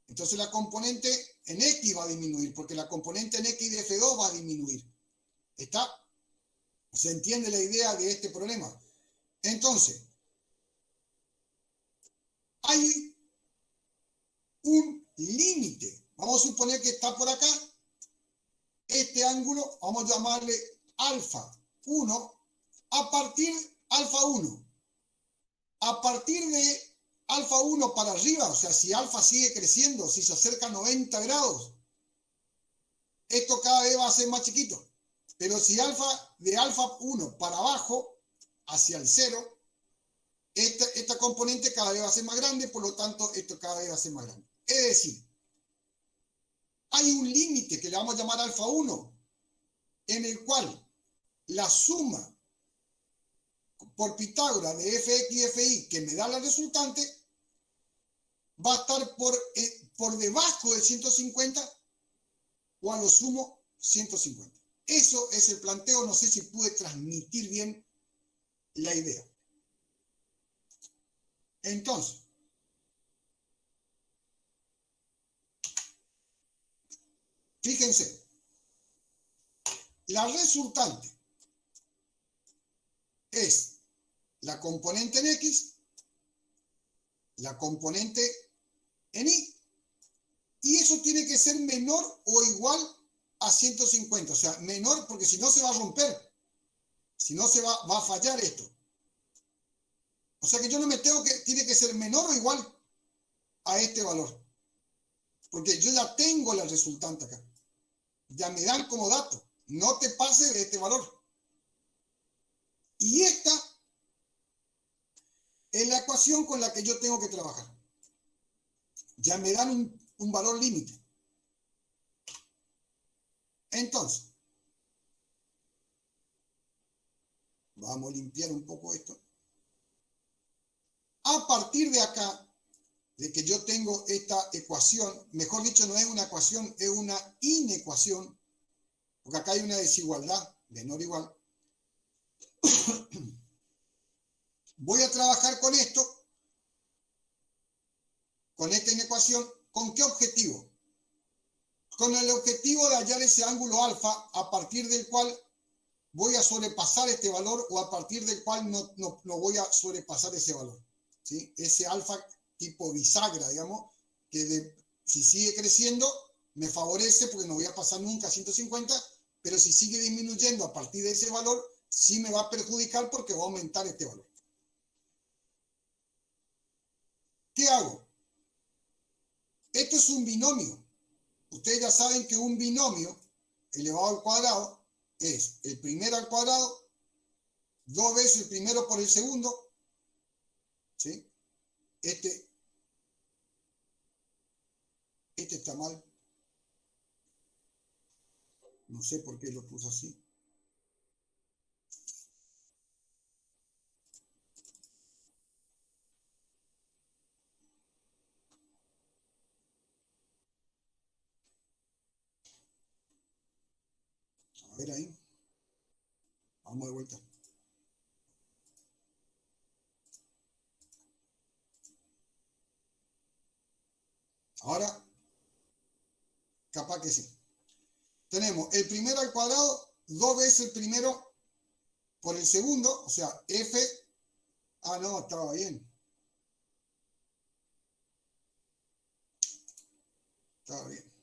Entonces la componente en X va a disminuir porque la componente en X de F2 va a disminuir. ¿Está? ¿Se entiende la idea de este problema? Entonces, hay un límite. Vamos a suponer que está por acá. Este ángulo, vamos a llamarle alfa 1, a partir alfa 1. A partir de alfa 1 para arriba, o sea, si alfa sigue creciendo, si se acerca a 90 grados, esto cada vez va a ser más chiquito. Pero si de alfa 1 para abajo, hacia el 0, esta componente cada vez va a ser más grande, por lo tanto, esto cada vez va a ser más grande. Es decir, hay un límite que le vamos a llamar alfa 1, en el cual la suma por Pitágoras de Fx y Fi, que me da la resultante, va a estar por debajo de 150 o a lo sumo 150. Eso es el planteo, no sé si pude transmitir bien la idea. Entonces, fíjense, la resultante es la componente en X, la componente en Y Y eso tiene que ser menor o igual a 150. O sea, menor porque si no se va a romper. Si no va a fallar esto. O sea que yo no me tengo que, tiene que ser menor o igual a este valor. Porque yo ya tengo la resultante acá. Ya me dan como dato. No te pases de este valor. Y esta es la ecuación con la que yo tengo que trabajar. Ya me dan un valor límite. Entonces, vamos a limpiar un poco esto. A partir de acá, de que yo tengo esta ecuación, mejor dicho, no es una ecuación, es una inecuación, porque acá hay una desigualdad, menor o igual. Voy a trabajar con esto, con esta inecuación, ¿con qué objetivo? Con el objetivo de hallar ese ángulo alfa a partir del cual voy a sobrepasar este valor o a partir del cual no voy a sobrepasar ese valor. ¿Sí? Ese alfa tipo bisagra, digamos, que si sigue creciendo me favorece porque no voy a pasar nunca a 150, pero si sigue disminuyendo a partir de ese valor, sí me va a perjudicar porque va a aumentar este valor. ¿Qué hago? Esto es un binomio. Ustedes ya saben que un binomio elevado al cuadrado es el primero al cuadrado, 2 veces el primero por el segundo, ¿sí? Este está mal. No sé por qué lo puse así. A ver ahí. Vamos de vuelta. Ahora, capaz que sí. Tenemos el primero al cuadrado, 2 veces el primero por el segundo, o sea, f. Ah, no, estaba bien. Estaba bien.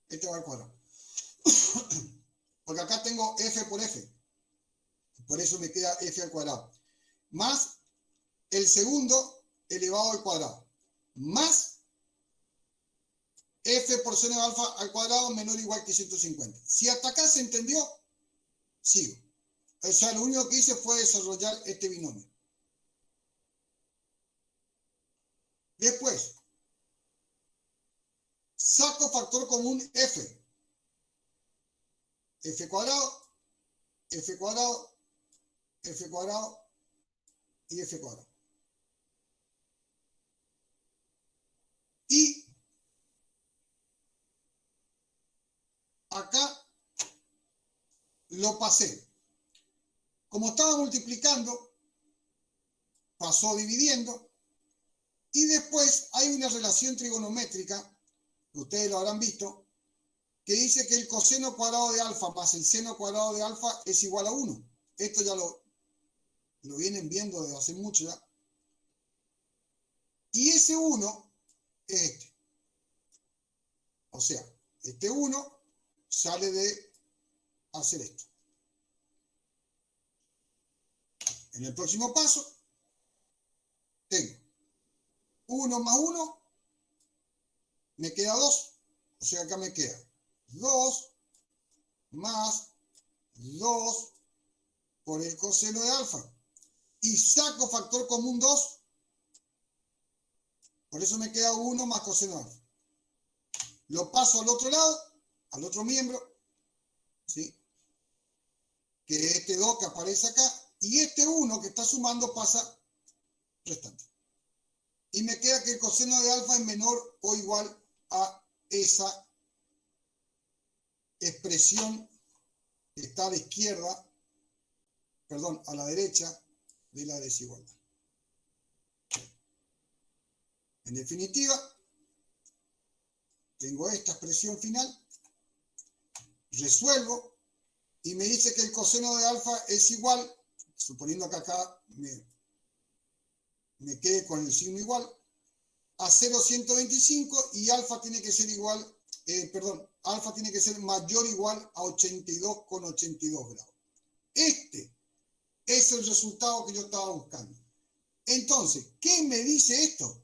Este va al cuadrado. Porque acá tengo f por f. Por eso me queda f al cuadrado. Más el segundo elevado al cuadrado. Más f por seno de alfa al cuadrado menor o igual que 150. Si hasta acá se entendió, sigo. O sea, lo único que hice fue desarrollar este binomio. Después, saco factor común f. F cuadrado, f cuadrado, f cuadrado y f cuadrado. Y acá lo pasé. Como estaba multiplicando, pasó dividiendo. Y después hay una relación trigonométrica, que ustedes lo habrán visto, que dice que el coseno cuadrado de alfa más el seno cuadrado de alfa es igual a 1. Esto ya lo vienen viendo desde hace mucho ya. Y ese 1 es este. O sea, este 1 sale de hacer esto. En el próximo paso, tengo 1 más 1, me queda 2. O sea, acá me queda 2 más 2 por el coseno de alfa. Y saco factor común 2. Por eso me queda 1 más coseno de alfa. Lo paso al otro lado, al otro miembro, ¿sí? Que es este 2 que aparece acá. Y este 1 que está sumando pasa restante. Y me queda que el coseno de alfa es menor o igual a esa expresión que está a la izquierda, perdón, a la derecha de la desigualdad. En definitiva, tengo esta expresión final, resuelvo y me dice que el coseno de alfa es igual, suponiendo que acá me quede con el signo igual, a 0,125 y alfa tiene que ser igual, alfa tiene que ser mayor o igual a 82,82 grados. Este es el resultado que yo estaba buscando. Entonces, ¿qué me dice esto?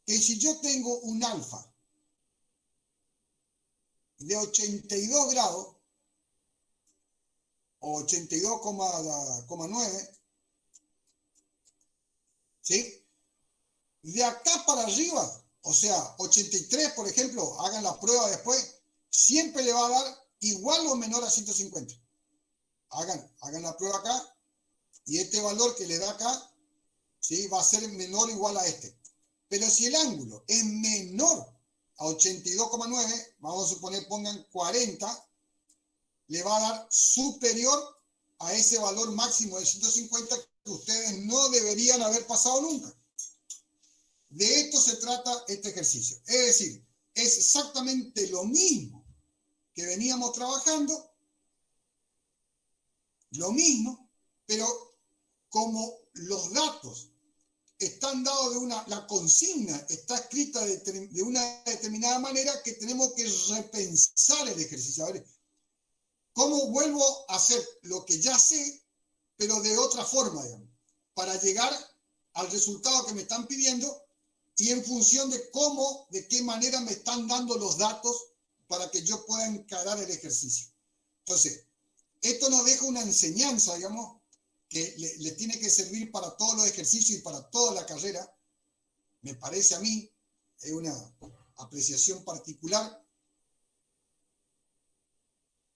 Que si yo tengo un alfa de 82 grados, o 82,9, ¿sí? De acá para arriba, o sea, 83, por ejemplo, hagan la prueba después, siempre le va a dar igual o menor a 150. Hagan la prueba acá, y este valor que le da acá, ¿sí? Va a ser menor o igual a este. Pero si el ángulo es menor a 82,9, vamos a suponer pongan 40, le va a dar superior a ese valor máximo de 150 que ustedes no deberían haber pasado nunca. De esto se trata este ejercicio. Es decir, es exactamente lo mismo que veníamos trabajando, lo mismo, pero como los datos están dados la consigna está escrita de una determinada manera que tenemos que repensar el ejercicio. A ver, ¿cómo vuelvo a hacer lo que ya sé, pero de otra forma, digamos, para llegar al resultado que me están pidiendo y en función de cómo, de qué manera me están dando los datos para que yo pueda encarar el ejercicio? Entonces, esto nos deja una enseñanza, digamos, que les tiene que servir para todos los ejercicios y para toda la carrera. Me parece a mí, es una apreciación particular.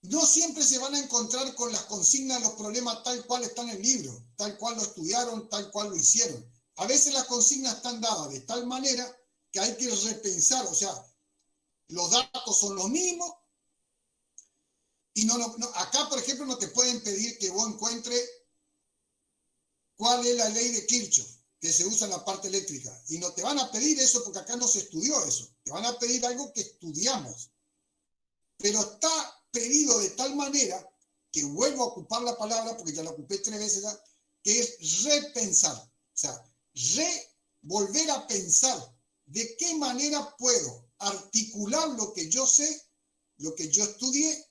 No siempre se van a encontrar con las consignas, los problemas tal cual están en el libro, tal cual lo estudiaron, tal cual lo hicieron. A veces las consignas están dadas de tal manera que hay que repensar, o sea, los datos son los mismos y acá, por ejemplo, no te pueden pedir que vos encuentres cuál es la ley de Kirchhoff que se usa en la parte eléctrica. Y no te van a pedir eso porque acá no se estudió eso. Te van a pedir algo que estudiamos. Pero está pedido de tal manera que vuelvo a ocupar la palabra, porque ya la ocupé 3 veces ya, que es repensar. O sea, volver a pensar de qué manera puedo articular lo que yo sé, lo que yo estudié,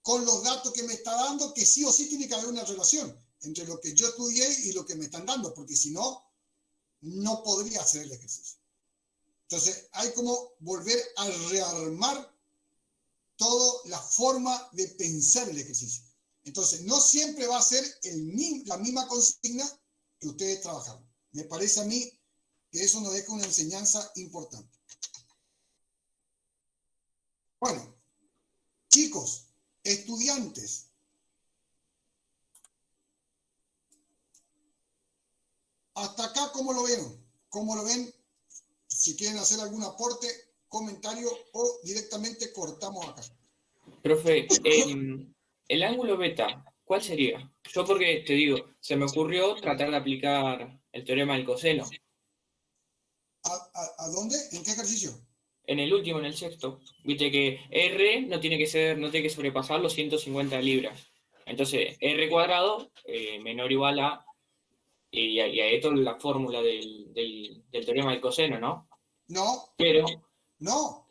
con los datos que me está dando, que sí o sí tiene que haber una relación entre lo que yo estudié y lo que me están dando, porque si no, no podría hacer el ejercicio. Entonces, hay como volver a rearmar toda la forma de pensar el ejercicio. Entonces, no siempre va a ser la misma consigna que ustedes trabajaron. Me parece a mí que eso nos deja una enseñanza importante. Bueno, chicos, estudiantes, hasta acá, ¿cómo lo vieron? ¿Cómo lo ven? Si quieren hacer algún aporte, comentario o directamente cortamos acá. Profe, el ángulo beta, ¿cuál sería? Yo porque te digo, se me ocurrió tratar de aplicar el teorema del coseno. ¿A dónde? ¿En qué ejercicio? En el último, en el sexto, viste que R no tiene que sobrepasar los 150 libras. Entonces, R cuadrado menor o igual a, y a esto la fórmula del teorema del coseno, ¿no? No. Pero... No.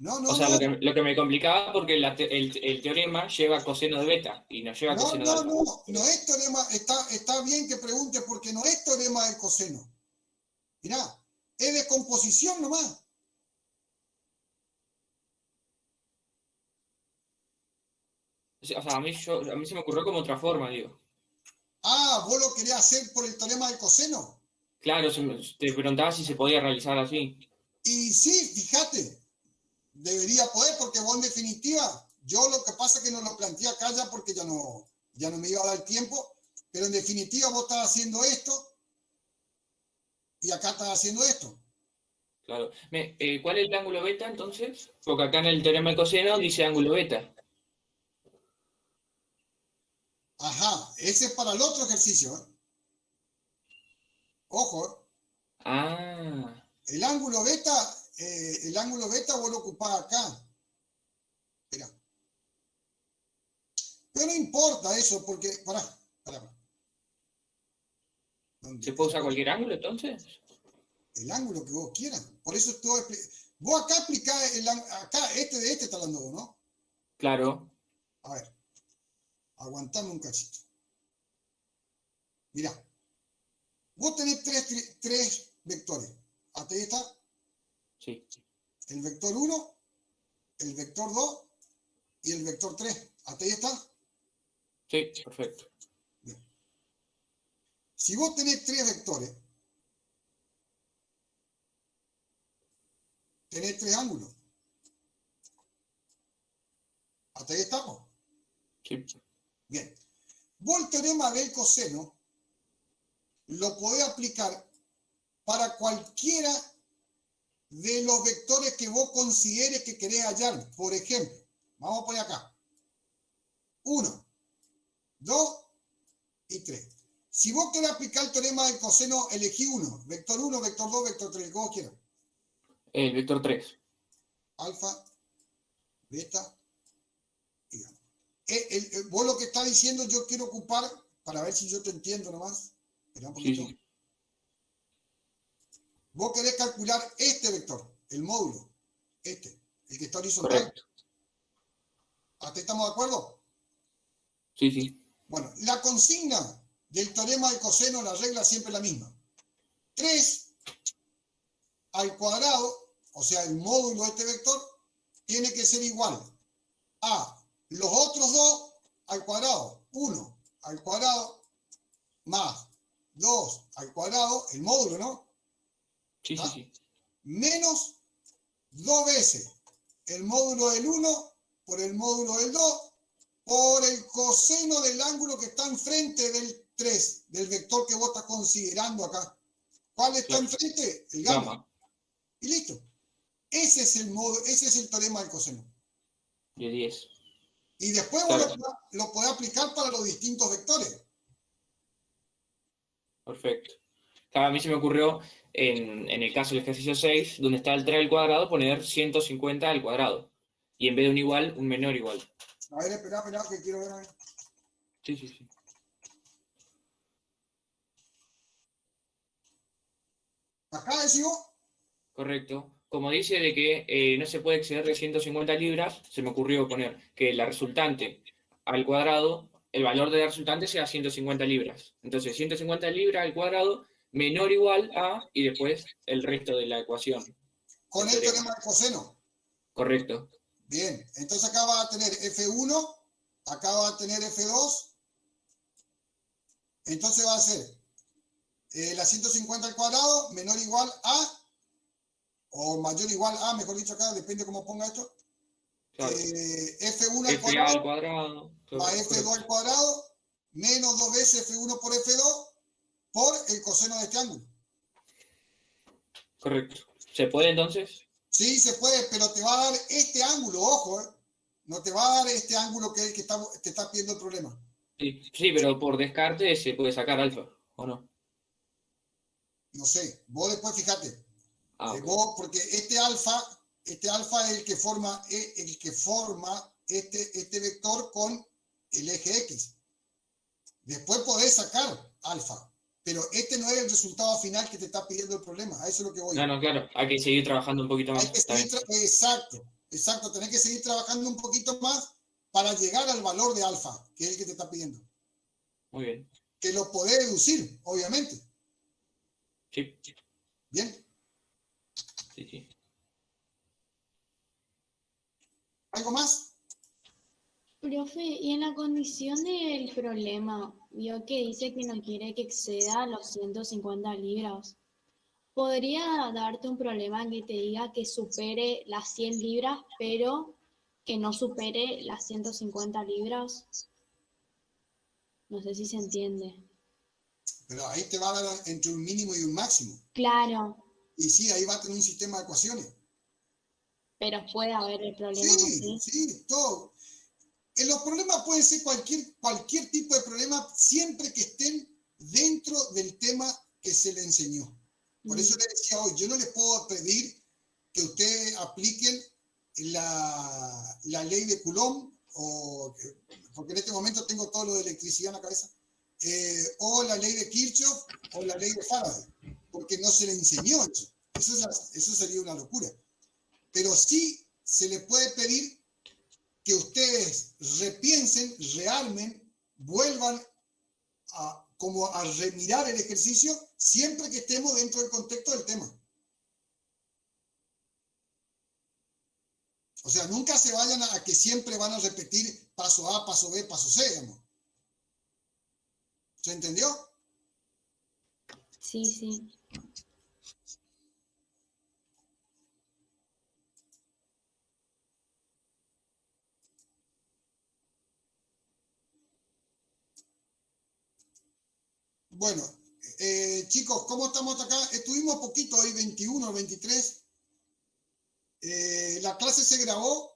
O sea, lo que me complicaba porque el teorema lleva coseno de beta y no lleva coseno de alfa. No es teorema, está bien que pregunte porque no es teorema del coseno. Mirá, es de composición nomás. O sea, a mí se me ocurrió como otra forma, digo. Ah, ¿vos lo querías hacer por el teorema del coseno? Claro, te preguntaba si se podía realizar así. Y sí, fíjate, debería poder porque vos en definitiva, yo lo que pasa es que no lo planteé acá ya porque ya no me iba a dar tiempo, pero en definitiva vos estás haciendo esto y acá estás haciendo esto. Claro. ¿Cuál es el ángulo beta entonces? Porque acá en el teorema del coseno dice ángulo beta. Ajá, ese es para el otro ejercicio, ¿eh? Ojo. Ah. El ángulo beta vos lo ocupás acá. Mira. Pero no importa eso porque, pará. ¿Se puede usar cualquier ángulo entonces? El ángulo que vos quieras. Por eso todo vos acá aplicás acá, de este está hablando vos, ¿no? Claro. A ver. Aguantame un cachito. Mirá. Vos tenés tres vectores. ¿Hasta ahí está? Sí. El vector 1, el vector 2 y el vector 3. ¿Hasta ahí está? Sí, perfecto. Bien. Si vos tenés tres vectores, tenés tres ángulos. ¿Hasta ahí estamos? Sí. Bien. Vos el teorema del coseno lo podés aplicar para cualquiera de los vectores que vos consideres que querés hallar. Por ejemplo, vamos a poner acá. 1, 2 y 3. Si vos querés aplicar el teorema del coseno, elegí uno. Vector 1, vector 2, vector 3. ¿Cómo quieras? El vector 3. Alfa, beta y gamma. Vos lo que estás diciendo, yo quiero ocupar, para ver si yo te entiendo nomás. Espera un poquito. Sí. Vos querés calcular este vector, el módulo. El que está horizontal. Correcto. ¿Hasta ahí estamos de acuerdo? Sí, sí. Bueno, la consigna del teorema del coseno, la regla siempre es la misma. 3 al cuadrado, o sea, el módulo de este vector, tiene que ser igual a los otros dos al cuadrado. 1 al cuadrado más 2 al cuadrado, el módulo, ¿no? Sí, sí, sí. Menos 2 veces el módulo del 1 por el módulo del 2 por el coseno del ángulo que está enfrente del 3, del vector que vos estás considerando acá. ¿Cuál está enfrente? El gamma. Y listo. Ese es el teorema del coseno. De 10. Y después Claro. vos lo podés aplicar para los distintos vectores. Perfecto. A mí se me ocurrió, en el caso del ejercicio 6, donde está el 3 al cuadrado, poner 150 al cuadrado. Y en vez de un igual, un menor igual. A ver, espera, que quiero ver. A ver. Sí, sí, sí. Acá decimos. Correcto. Como dice de que no se puede exceder de 150 libras, se me ocurrió poner que la resultante al cuadrado, el valor de la resultante sea 150 libras. Entonces, 150 libras al cuadrado menor o igual a, y después el resto de la ecuación. Con el teorema del coseno. Correcto. Bien, entonces acá va a tener F1, acá va a tener F2. Entonces va a ser la 150 al cuadrado menor o igual a, o mayor o igual a, mejor dicho acá, depende cómo ponga esto. Claro. F1 al FA al cuadrado. más F2 al cuadrado menos 2 veces F1 por F2 por el coseno de este ángulo. Correcto. ¿Se puede entonces? Sí, se puede, pero te va a dar este ángulo, ojo, no te va a dar este ángulo que es el que te está pidiendo el problema. Sí, sí, pero por descarte se puede sacar alfa, ¿o no? No sé, vos después fíjate. Okay. Vos, porque este alfa es el que forma este vector con el eje X. Después podés sacar alfa, pero este no es el resultado final que te está pidiendo el problema. A eso es lo que voy. No, claro, hay que seguir trabajando un poquito más. Hay que seguir exacto, tenés que seguir trabajando un poquito más para llegar al valor de alfa, que es el que te está pidiendo. Muy bien. Que lo podés deducir, obviamente. Sí. Bien. Sí. ¿Algo más? Profe, y en la condición del problema, vio que dice que no quiere que exceda los 150 libras. ¿Podría darte un problema que te diga que supere las 100 libras, pero que no supere las 150 libras? No sé si se entiende. Pero ahí te va a dar entre un mínimo y un máximo. Claro. Y sí, ahí va a tener un sistema de ecuaciones. Pero puede haber el problema. Sí, todo. Los problemas pueden ser cualquier tipo de problema siempre que estén dentro del tema que se le enseñó. Por eso le decía hoy, yo no les puedo pedir que ustedes apliquen la ley de Coulomb, porque en este momento tengo todo lo de electricidad en la cabeza, o la ley de Kirchhoff o la ley de Faraday, porque no se le enseñó eso. Eso sería una locura. Pero sí se le puede pedir que ustedes repiensen, rearmen, vuelvan como a remirar el ejercicio siempre que estemos dentro del contexto del tema. O sea, nunca se vayan a que siempre van a repetir paso A, paso B, paso C, digamos. ¿Se entendió? Sí, sí. Bueno, chicos, ¿cómo estamos acá? Estuvimos poquito hoy, 21, 23. La clase se grabó,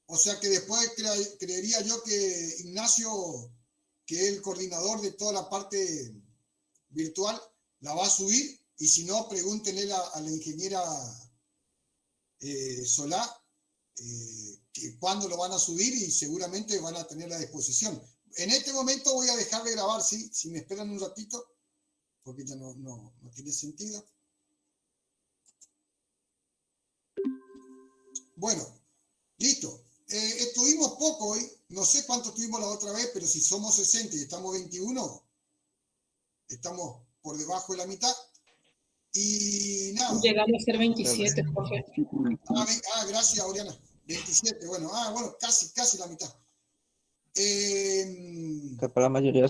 o sea que después creería yo que Ignacio, que es el coordinador de toda la parte virtual, la va a subir, y si no, pregúntenle a la ingeniera Solá que cuándo lo van a subir, y seguramente van a tener la disposición. En este momento voy a dejar de grabar, ¿sí? Si me esperan un ratito, porque ya no tiene sentido. Bueno, listo. Estuvimos poco hoy, no sé cuánto estuvimos la otra vez, pero si somos 60 y estamos 21, estamos por debajo de la mitad. Y nada. Llegamos a ser 27, profe. Gracias, Oriana. 27, bueno, casi la mitad. Que para la mayoría